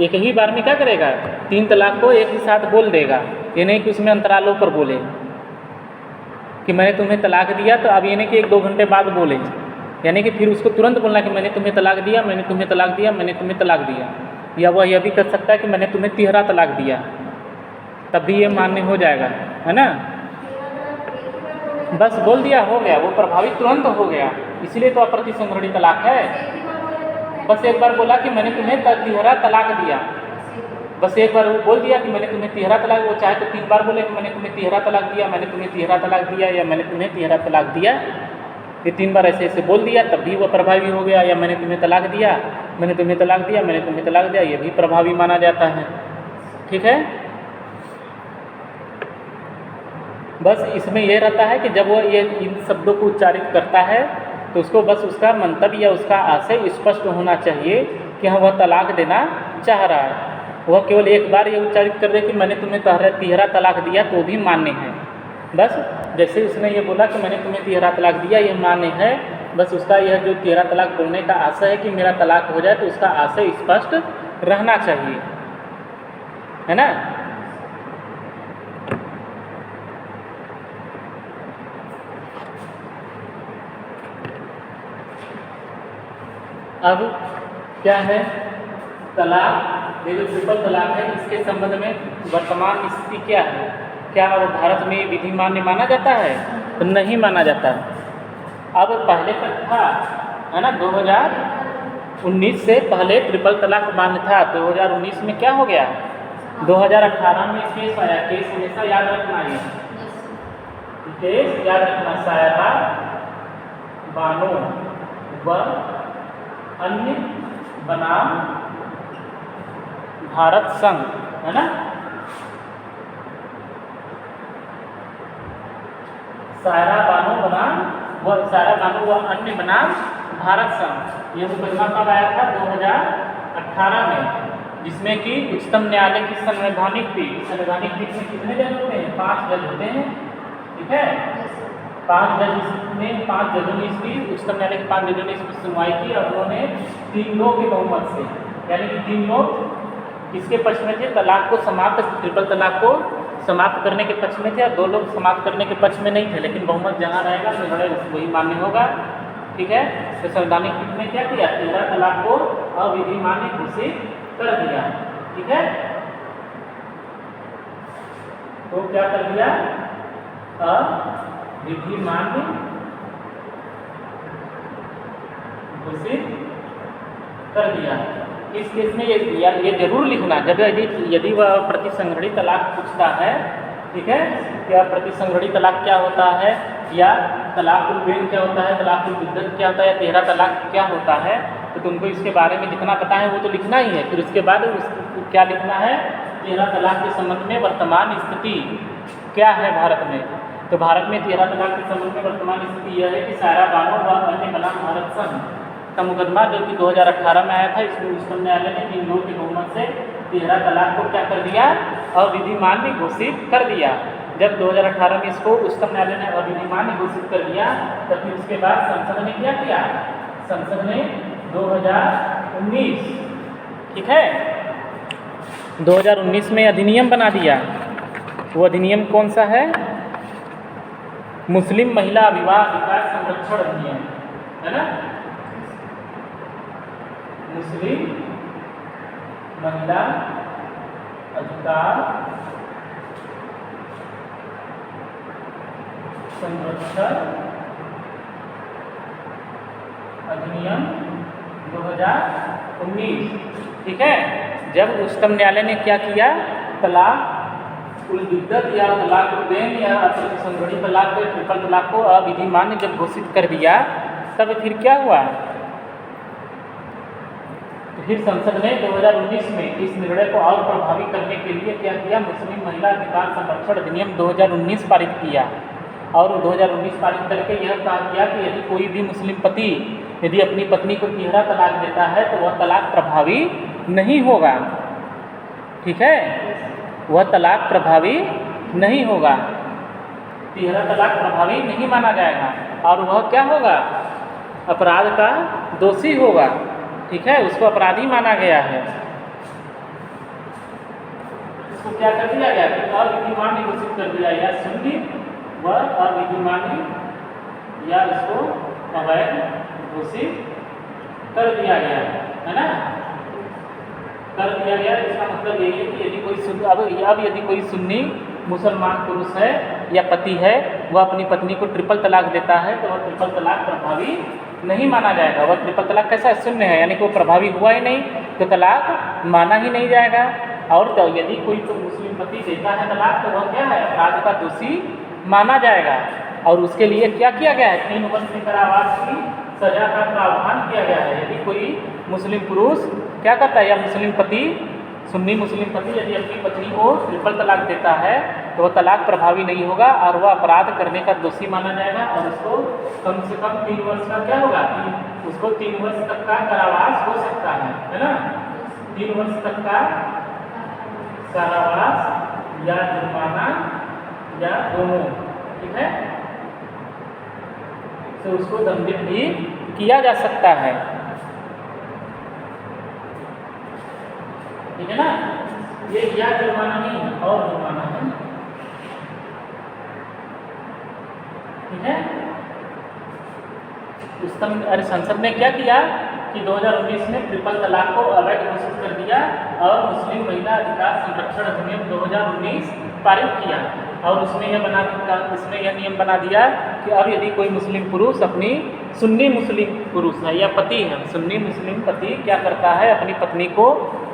एक ही बार में क्या करेगा? 3 तलाक को एक ही साथ बोल देगा। ये नहीं कि उसमें अंतरालों पर बोले कि मैंने तुम्हें तलाक दिया, तो अब ये नहीं कि 1-2 घंटे बाद बोले, यानी कि फिर उसको तुरंत बोलना कि मैंने तुम्हें तलाक दिया, मैंने तुम्हें तलाक दिया, मैंने तुम्हें तलाक दिया। या वह यह भी कर सकता है कि मैंने तुम्हें तिहरा तलाक दिया, तब भी ये मान्य हो जाएगा, है ना। बस बोल दिया, हो गया, वो प्रभावी तुरंत हो गया, इसलिए तो अप्रतिसंहरणीय तलाक है। बस एक बार बोला कि मैंने तुम्हें तिहरा तलाक दिया, बस एक बार वो बोल दिया कि मैंने तुम्हें तिहरा तलाक, वो चाहे तो 3 बार बोले कि मैंने तुम्हें तिहरा तलाक दिया, मैंने तुम्हें तिहरा तलाक दिया या मैंने तुम्हें तिहरा तलाक दिया। ये 3 बार ऐसे ऐसे बोल दिया तब भी वह प्रभावी हो गया। या मैंने तुम्हें तलाक दिया, मैंने तुम्हें तलाक दिया, मैंने तुम्हें तलाक दिया, ये भी प्रभावी माना जाता है। ठीक है, बस इसमें यह रहता है कि जब वो ये इन शब्दों को उच्चारित करता है तो उसको बस उसका मंतव्य या उसका आशय स्पष्ट होना चाहिए कि हाँ वह तलाक देना चाह रहा है। वह केवल एक बार ये उच्चारित कर दे कि मैंने तुम्हें तिहरा तलाक दिया तो भी मान्य है। बस जैसे उसने ये बोला कि मैंने तुम्हें तिहरा तलाक दिया, ये मान्य है। बस उसका यह जो तिहरा तलाक बोलने का आशय है कि मेरा तलाक हो जाए, तो उसका आशय स्पष्ट रहना चाहिए, है ना। अब क्या है तलाक, ये जो ट्रिपल तलाक है, इसके संबंध में वर्तमान स्थिति क्या है? क्या अब भारत में विधि मान्य माना जाता है? तो नहीं माना जाता। अब पहले तक था, है ना, 2019 से पहले ट्रिपल तलाक मान्य था। 2019 में क्या हो गया? 2018 में केस आया। केस हमेशा याद रखना है, केस याद रखना, सायरा बानो व अन्य बनाम भारत संघ, है ना। सायरा बानो व अन्य बनाम भारत संघ, यह मुकदमा कब आया था? 2018 में, जिसमें कि उच्चतम न्यायालय की संवैधानिक पीठ में कितने जज होते हैं? 5 जज होते हैं, ठीक है। 5 जजों ने इसकी, उच्चतम न्यायालय के 5 जजों ने इसकी सुनवाई की और उन्होंने 3 लोग के बहुमत से, यानी कि 3 लोग किसके पक्ष में थे? तलाक को समाप्त, ट्रिपल तलाक को समाप्त करने के पक्ष में थे, और 2 लोग समाप्त करने के पक्ष में नहीं थे। लेकिन बहुमत जहाँ रहेगा निर्णय वही मान्य होगा, ठीक है। तो संवैधानिक पीठ ने क्या किया? 13 तलाक को अविधिमान्य घोषित कर दिया, ठीक है। तो क्या कर दिया? अविधिमान्य घोषित कर दिया। इस केस में ये जरूर लिखना, जब यदि वह प्रतिसंहरणीय तलाक पूछता है, ठीक है, क्या प्रतिसंहरणीय तलाक क्या होता है, या तलाकुल बैन क्या होता है, तलाकुल बिद्दत क्या होता है, या 13 तलाक क्या होता है, तो तुमको इसके बारे में जितना पता है वो तो लिखना ही है। फिर उसके बाद उसको क्या लिखना है? 13 तलाक के संबंध में वर्तमान स्थिति क्या है भारत में। तो भारत में 13 तलाक के संबंध में वर्तमान स्थिति यह है कि सायरा बानो व अन्य बनाम भारत संघ का मुकदमा जो कि 2018 में आया था, इसमें उच्चतम न्यायालय ने 3 लोगों के बहुमत से 13 तलाक को क्या कर दिया? अविधिमान्य घोषित कर दिया। जब 2018 में इसको उच्चतम न्यायालय ने अविधिमान्य घोषित कर दिया, तो फिर उसके बाद संसद ने क्या किया? संसद ने 2019, ठीक है, 2019 में अधिनियम बना दिया। वो अधिनियम कौन सा है? मुस्लिम महिला विवाह अधिकार संरक्षण अधिनियम, है ना। मुस्लिम महिला अधिकार संरक्षण अधिनियम 2019, ठीक है। जब उच्चतम न्यायालय ने क्या किया? तलाक उल बिद्दत या तलाक उल बैन या प्रतिसंहरणीय तलाक को, ट्रिपल तलाक को अविधिमान्य जब घोषित कर दिया, तब फिर क्या हुआ? तो फिर संसद ने 2019 में इस निर्णय को और प्रभावी करने के लिए क्या किया? मुस्लिम महिला अधिकार संरक्षण अधिनियम 2019 पारित किया। और 2019 पारित करके यह कहा गया कि यदि कोई भी मुस्लिम पति यदि अपनी पत्नी को 13 तलाक देता है तो वह तलाक प्रभावी नहीं होगा, ठीक है, वह तलाक प्रभावी नहीं होगा, 13 तलाक प्रभावी नहीं माना जाएगा, और वह क्या होगा? अपराध का दोषी होगा, ठीक है, उसको अपराधी माना गया है। इसको क्या कर दिया गया? अविधिमान्य घोषित कर दिया, या सुन्नी व अविधिमान्य, या इसको अवैध घोषित कर दिया गया, है ना, कर दिया गया। इसका मतलब यही है कि यदि कोई अब यदि कोई सुन्नी मुसलमान पुरुष है या पति है, वह अपनी पत्नी को ट्रिपल तलाक देता है, तो वह ट्रिपल तलाक प्रभावी नहीं माना जाएगा। वह ट्रिपल तलाक कैसा है? शून्य है, यानी कि वो प्रभावी हुआ ही नहीं, तो तलाक माना ही नहीं जाएगा। और तो यदि कोई तो मुस्लिम पति देता है तलाक, तो वह क्या है? अपराध का दोषी माना जाएगा। और उसके लिए क्या किया गया है? 3 वर्ष के कारावास की सजा का प्रावधान किया गया है। यदि कोई मुस्लिम पुरुष क्या करता है, या मुस्लिम पति, सुन्नी मुस्लिम पति यदि अपनी पत्नी को ट्रिपल तलाक देता है, तो वह तलाक प्रभावी नहीं होगा और वह अपराध करने का दोषी माना जाएगा, और उसको कम से कम 3 वर्ष का क्या होगा? उसको 3 वर्ष तक का कारावास हो सकता है ना, 3 वर्ष तक का कारावास या जुर्माना या दोनों, ठीक है। तो उसको दंडित भी किया जा सकता है, ठीक है ना। ये या जुर्माना नहीं है, और जुर्माना है, ठीक है। उच्चतम संसद ने क्या किया कि 2019 में ट्रिपल तलाक को अवैध घोषित कर दिया और मुस्लिम महिला अधिकार संरक्षण अधिनियम 2019 पारित किया। और उसमें यह नियम बना दिया कि अब यदि कोई मुस्लिम पुरुष अपनी सुन्नी मुस्लिम पुरुष है या पति है, सुन्नी मुस्लिम पति क्या करता है? अपनी पत्नी को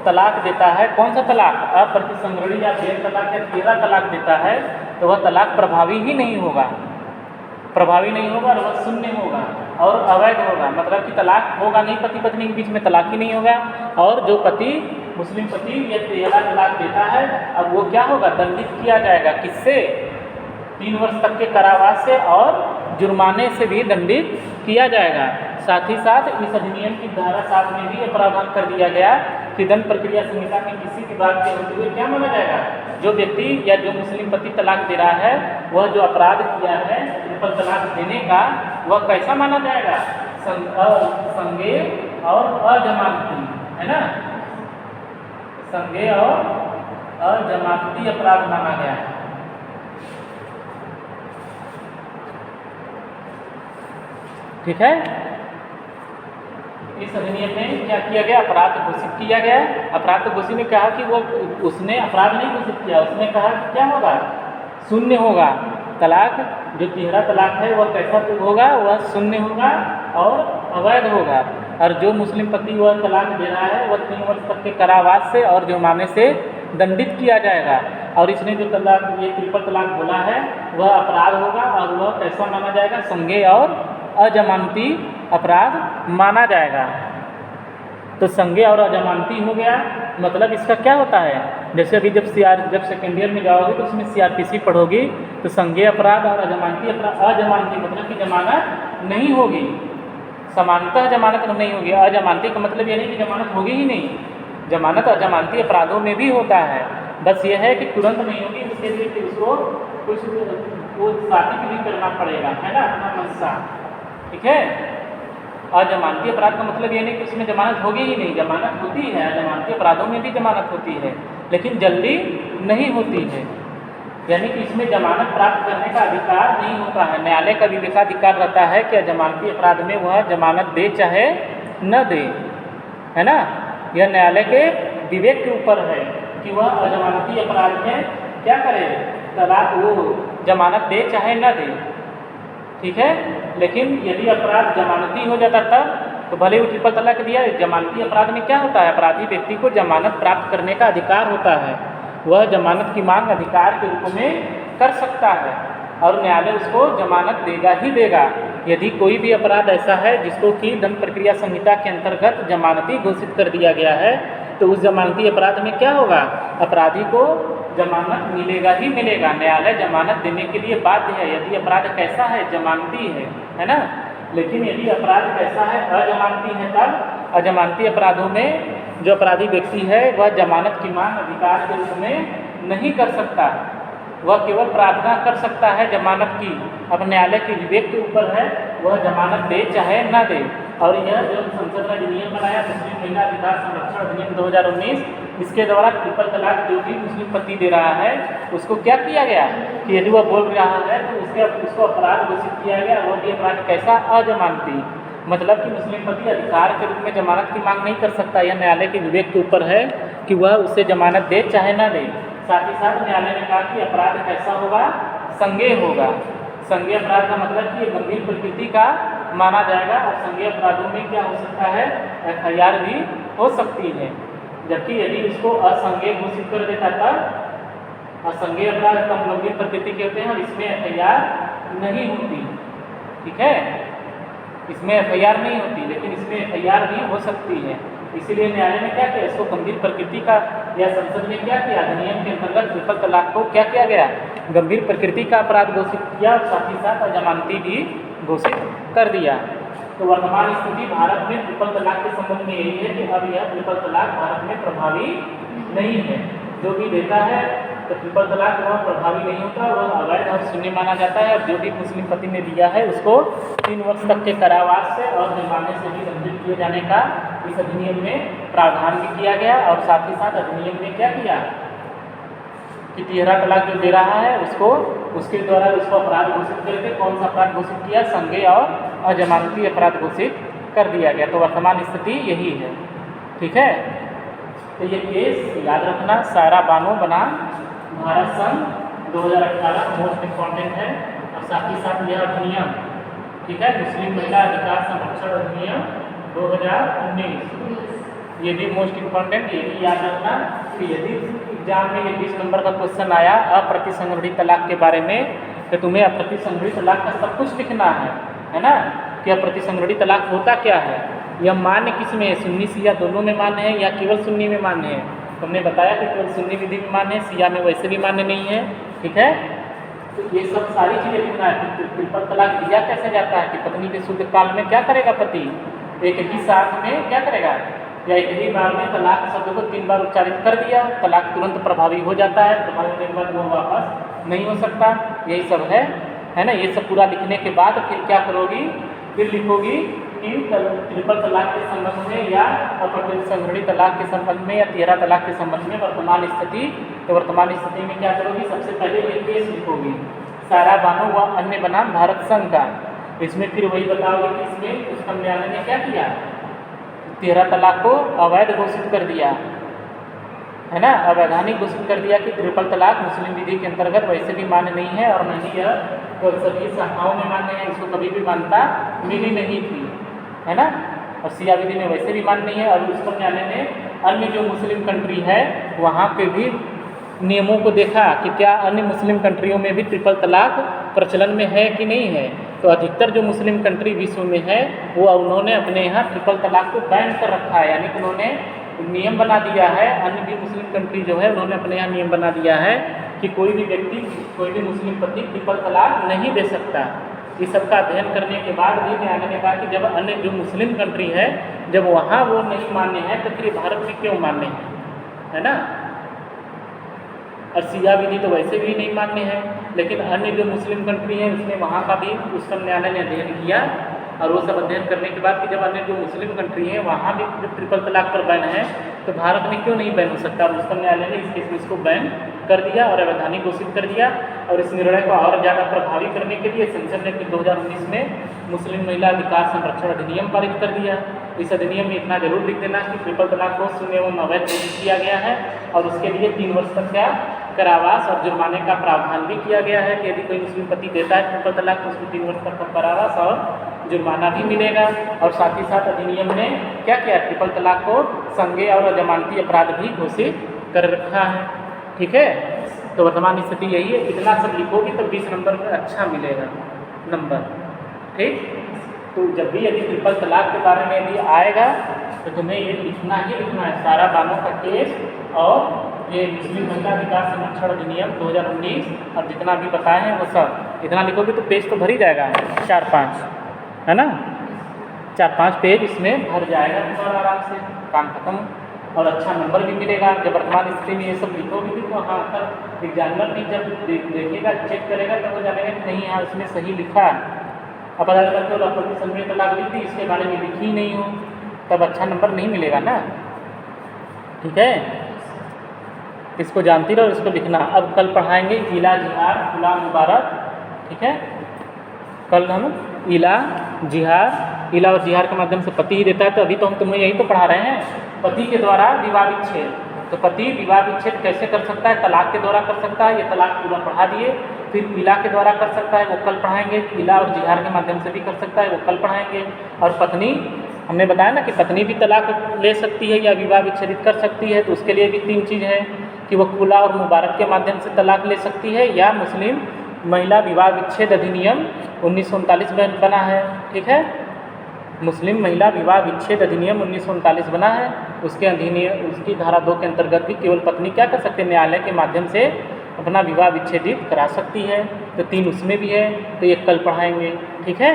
तलाक देता है। कौन सा तलाक? अप्रतिसंहरणीय या गैर तलाक या 13 तलाक देता है, तो वह तलाक प्रभावी ही नहीं होगा, प्रभावी नहीं होगा और वह शून्य होगा और अवैध होगा, मतलब कि तलाक होगा नहीं, पति पत्नी के बीच में तलाक ही नहीं होगा। और जो पति मुस्लिम पति या तिहरा तलाक देता है, अब वो क्या होगा, दंडित किया जाएगा। किससे? 3 वर्ष तक के कारावास से और जुर्माने से भी दंडित किया जाएगा। साथ ही साथ इस अधिनियम की धारा 7 में भी ये प्रावधान कर दिया गया कि दंड प्रक्रिया संहिता में किसी विभाग के होते हुए क्या माना जाएगा, जो व्यक्ति या जो मुस्लिम पति तलाक दे रहा है वह जो अपराध किया है ट्रिपल तलाक देने का, वह कैसा माना जाएगा, संज्ञेय और अजमानती, है ना, संज्ञेय और अजमानती अपराध माना गया है। ठीक है, इस अधिनियम में क्या किया गया, अपराध घोषित किया गया। अपराध घोषित ने कहा कि वो उसने अपराध नहीं घोषित किया, उसने कहा कि क्या होगा, शून्य होगा तलाक। जो तिहरा तलाक है वह कैसा होगा, वह शून्य होगा और अवैध होगा। और जो मुस्लिम पति वह तलाक दे रहा है वह 3 वर्ष तक के कारावास से और जुर्माने से दंडित किया जाएगा। और इसने जो तलाक, ये ट्रिपल तलाक बोला है, वह अपराध होगा और वह कैसा माना जाएगा, संज्ञेय और अजमानती अपराध माना जाएगा। तो संज्ञेय और अजमानती हो गया, मतलब इसका क्या होता है, जैसे अभी जब सेकेंड ईयर में जाओगे तो उसमें CRPC पढ़ोगी, तो संज्ञेय अपराध और अजमानती अपराध, अजमानती मतलब कि जमानत नहीं होगी, समानतः जमानत नहीं होगी। अजमानती का मतलब ये नहीं कि जमानत होगी ही नहीं, जमानत अजमानती अपराधों में भी होता है, बस यह है कि तुरंत नहीं होगी, उसके लिए उसको कुछ वो शादी भी करना पड़ेगा, है ना, अपना मनसा। ठीक है, अजमानती अपराध का मतलब ये नहीं कि उसमें जमानत होगी ही नहीं, जमानत होती है, अजमानती अपराधों में भी जमानत होती है, लेकिन जल्दी नहीं होती है। यानी कि इसमें जमानत प्राप्त करने का अधिकार नहीं होता है। न्यायालय का विवेकाधिकार रहता है कि अजमानती अपराध में वह जमानत दे चाहे न दे, है ना, यह न्यायालय के विवेक के ऊपर है कि वह अजमानती अपराध में क्या करे, तलाक वो जमानत दे चाहे न दे। ठीक है, लेकिन यदि अपराध जमानती हो जाता तब तो भले ही ट्रिपल तलाक दिया, जमानती अपराध में क्या होता है, अपराधी व्यक्ति को जमानत प्राप्त करने का अधिकार होता है, वह जमानत की मांग अधिकार के रूप में कर सकता है और न्यायालय उसको जमानत देगा ही देगा। यदि कोई भी अपराध ऐसा है जिसको कि दंड प्रक्रिया संहिता के अंतर्गत जमानती घोषित कर दिया गया है, तो उस जमानती अपराध में क्या होगा, अपराधी को जमानत मिलेगा ही मिलेगा, न्यायालय जमानत देने के लिए बाध्य है। यदि अपराध कैसा है, जमानती है ना, लेकिन यदि अपराध कैसा है, अजमानती है, तब अजमानती अपराधों में जो अपराधी व्यक्ति है वह जमानत की मांग अधिकार के रूप में नहीं कर सकता, वह केवल प्रार्थना कर सकता है जमानत की। अब न्यायालय के विवेक के ऊपर है वह जमानत दे चाहे ना दे। और यह जो संसद ने अधिनियम बनाया, मुस्लिम महिला अधिकार संरक्षण अधिनियम 2019, इसके द्वारा ट्रिपल तलाक जो भी मुस्लिम पति दे रहा है उसको क्या किया गया कि यदि वह बोल रहा है तो उसको अपराध घोषित किया गया। वह भी अपराध कैसा, अजमानती, मतलब कि मुस्लिम पति अधिकार के रूप में जमानत की मांग नहीं कर सकता। यह न्यायालय के विवेक के ऊपर है कि वह उसे जमानत दे चाहे ना दे। साथ ही साथ न्यायालय ने कहा कि अपराध कैसा होगा, संज्ञेय होगा। संज्ञेय अपराध का मतलब कि गंभीर प्रकृति का माना जाएगा और संज्ञेय अपराधों में क्या हो सकता है, FIR भी हो सकती है। जबकि यदि इसको असंज्ञेय घोषित कर देता तब असंज्ञेय अपराध कम गंभीर प्रकृति के होते हैं और इसमें FIR नहीं होती। ठीक है, इसमें FIR नहीं होती, लेकिन इसमें FIR भी हो सकती है। इसीलिए न्यायालय ने क्या किया, इसको गंभीर प्रकृति का, या संसद ने क्या किया, अधिनियम के अंतर्गत ट्रिपल तलाक को क्या किया गया, गंभीर प्रकृति का अपराध घोषित किया और साथ ही साथ अजमानती भी घोषित कर दिया। तो वर्तमान स्थिति भारत में ट्रिपल तलाक के संबंध में यही है कि अब यह ट्रिपल तलाक भारत में प्रभावी नहीं है। जो भी देता है तो ट्रिपल तलाक वह प्रभावी नहीं होता, वह अवैध और शून्य माना जाता है। और जो भी मुस्लिम पति ने दिया है उसको 3 वर्ष तक के कारावास से और जुर्माने से भी दंडित किए जाने का इस अधिनियम में प्रावधान भी किया गया। और साथ ही साथ अधिनियम ने क्या किया कि तिहरा तलाक जो दे रहा है उसको, उसके द्वारा उसको अपराध घोषित करके, कौन सा अपराध घोषित किया, संज्ञेय और अजमानती अपराध घोषित कर दिया गया। तो वर्तमान स्थिति यही है। ठीक है, तो ये केस याद रखना, सायरा बानो बनाम भारत संघ 2018 मोस्ट इम्पॉर्टेंट है। और साथ ही साथ यह अधिनियम, ठीक है, मुस्लिम महिला अधिकार संरक्षण अधिनियम 2019, ये भी मोस्ट इम्पॉर्टेंट, ये भी याद रखना कि यदि एग्जाम में ये 20 नंबर का क्वेश्चन आया अप्रतिसंगठित तलाक के बारे में, कि तुम्हें अप्रतिसंहरणीय तलाक का सब कुछ लिखना है ना, कि अप्रतिसंहरणीय तलाक होता क्या है, यह मान्य किस में है, सुन्नी सिया दोनों में मान्य है या केवल सुन्नी में मान्य है। तुमने बताया कि केवल सुन्नी विधि में मान्य है, सिया में वैसे भी मान्य नहीं है। ठीक है, तो ये सब सारी चीज़ें लिखना है। ट्रिपल तलाक दिया कैसे जाता है कि पत्नी के शुद्ध काल में क्या करेगा पति, एक ही साथ में क्या करेगा, या एक ही बार में तलाक शब्द को 3 बार उच्चारित कर दिया, तलाक तुरंत प्रभावी हो जाता है, प्रभावी होने के बाद वो वापस नहीं हो सकता। यही सब है ना। ये सब पूरा लिखने के बाद फिर क्या करोगी, फिर लिखोगी कि ट्रिपल तलाक के संबंध में या अप्रतिसंहरणीय तलाक के संबंध में या तिहरा तलाक के संबंध में वर्तमान स्थिति, तो वर्तमान स्थिति में क्या करोगी, सबसे पहले ये केस लिखोगी सारा बानो व अन्य बनाम भारत संघ का। इसमें फिर वही बताओगे कि इसमें उच्चतम न्यायालय ने क्या किया, तिहरा तलाक को अवैध घोषित कर दिया, है ना, अवैधानिक घोषित कर दिया कि ट्रिपल तलाक मुस्लिम विधि के अंतर्गत वैसे भी मान्य नहीं है और नहीं यह तो सभी शाखाओं में मान्य है, इसको कभी भी मान्यता मिली नहीं थी, है ना। और सिया विधि में वैसे भी मान्य नहीं है। और उच्चतम न्यायालय ने अन्य जो मुस्लिम कंट्री है वहाँ पे भी नियमों को देखा कि क्या अन्य मुस्लिम कंट्रियों में भी ट्रिपल तलाक प्रचलन में है कि नहीं है। तो अधिकतर जो मुस्लिम कंट्री विश्व में है वो उन्होंने अपने यहाँ ट्रिपल तलाक को बैन कर रखा है, यानी कि उन्होंने नियम बना दिया है। अन्य भी मुस्लिम कंट्री जो है उन्होंने अपने यहाँ नियम बना दिया है कि कोई भी व्यक्ति, कोई भी मुस्लिम पति ट्रिपल तलाक नहीं दे सकता। इस सब का अध्ययन करने के बाद भी न्यायालय ने कहा कि जब अन्य जो मुस्लिम कंट्री है जब वहाँ वो नहीं मान्य है तो फिर भारत में क्यों मान्य है ना। और सिया विधि तो वैसे भी नहीं मान्य है, लेकिन अन्य जो मुस्लिम कंट्री है उसमें वहाँ का भी उच्चतम न्यायालय ने अध्ययन किया। और वो सब अध्ययन करने के बाद कि जब अन्य जो मुस्लिम कंट्री है वहाँ भी ट्रिपल तलाक पर बैन है तो भारत में क्यों नहीं बैन हो सकता। उच्चतम न्यायालय ने इस केस में इसको बैन कर दिया और अवैधानिक घोषित कर दिया। और इस निर्णय को और ज़्यादा प्रभावी करने के लिए संसद ने फिर 2019 में मुस्लिम महिला अधिकार संरक्षण अधिनियम पारित कर दिया। इस अधिनियम में इतना जरूर लिख देना कि ट्रिपल तलाक को शून्य एवं अवैध घोषित किया गया है और उसके लिए 3 वर्ष तक क्या कारावास और जुर्माने का प्रावधान भी किया गया है कि यदि कोई मुस्लिम पति देता है ट्रिपल तलाक तो उसको 3 वर्ष तक का कारावास और जुर्माना भी मिलेगा। और साथ ही साथ अधिनियम ने क्या किया, ट्रिपल तलाक को संज्ञेय और जमानती अपराध भी घोषित कर रखा है। ठीक है, तो वर्तमान स्थिति यही है। इतना सब लिखोगी तो 20 नंबर में अच्छा मिलेगा नंबर। ठीक, तो जब भी यदि ट्रिपल तलाक के बारे में यदि आएगा तो तुम्हें ये लिखना ही लिखना है, सारा बानो का केस और ये मुस्लिम महिला अधिकार संरक्षण अधिनियम 2019 और जितना भी बताए हैं वो सब इतना लिखोगे तो पेज तो भर ही जाएगा, 4-5 है ना, 4-5 पेज इसमें भर जाएगा तुम्हारा आराम से, काम खत्म। और अच्छा नंबर भी मिलेगा। जब वर्तमान स्थिति में ये सब लिखोगे भी तो हाँ तक एग्जामिनर भी जब देखेगा चेक करेगा तब वो जानेगा कि नहीं हाँ इसमें सही लिखा। अब अगर करते हो अप्रतिसंहरणीय तलाक ली थी इसके बारे में लिखी ही नहीं हो तब अच्छा नंबर नहीं मिलेगा ना। ठीक है, इसको जानती रहो, इसको लिखना। अब कल पढ़ाएंगे इला जिहार खुला मुबारक। ठीक है, कल हम इला जिहार, इला और जिहार के माध्यम से पति ही देता है तो अभी तो हम तुम्हें यही तो पढ़ा रहे हैं, पति के द्वारा विवाह विच्छेद। तो पति विवाह विच्छेद कैसे कर सकता है, तलाक के द्वारा कर सकता है, ये तलाक पूरा पढ़ा दिए। फिर इला के द्वारा कर सकता है, वो कल पढ़ाएंगे। इला और जिहार के माध्यम से भी कर सकता है, वो कल पढ़ाएंगे। और पत्नी, हमने बताया ना कि पत्नी भी तलाक ले सकती है या विवाह विच्छेदित कर सकती है, तो उसके लिए भी 3 चीज़ है कि वो खुला और मुबारक के माध्यम से तलाक ले सकती है या मुस्लिम महिला विवाह विच्छेद अधिनियम 1939 में बना है। ठीक है, मुस्लिम महिला विवाह विच्छेद अधिनियम 1939 बना है, उसके अधिनियम उसकी धारा 2 के अंतर्गत भी केवल पत्नी क्या कर सकते हैं, न्यायालय के माध्यम से अपना विवाह विच्छेदित करा सकती है। तो 3 उसमें भी है, तो ये कल पढ़ाएंगे। ठीक है।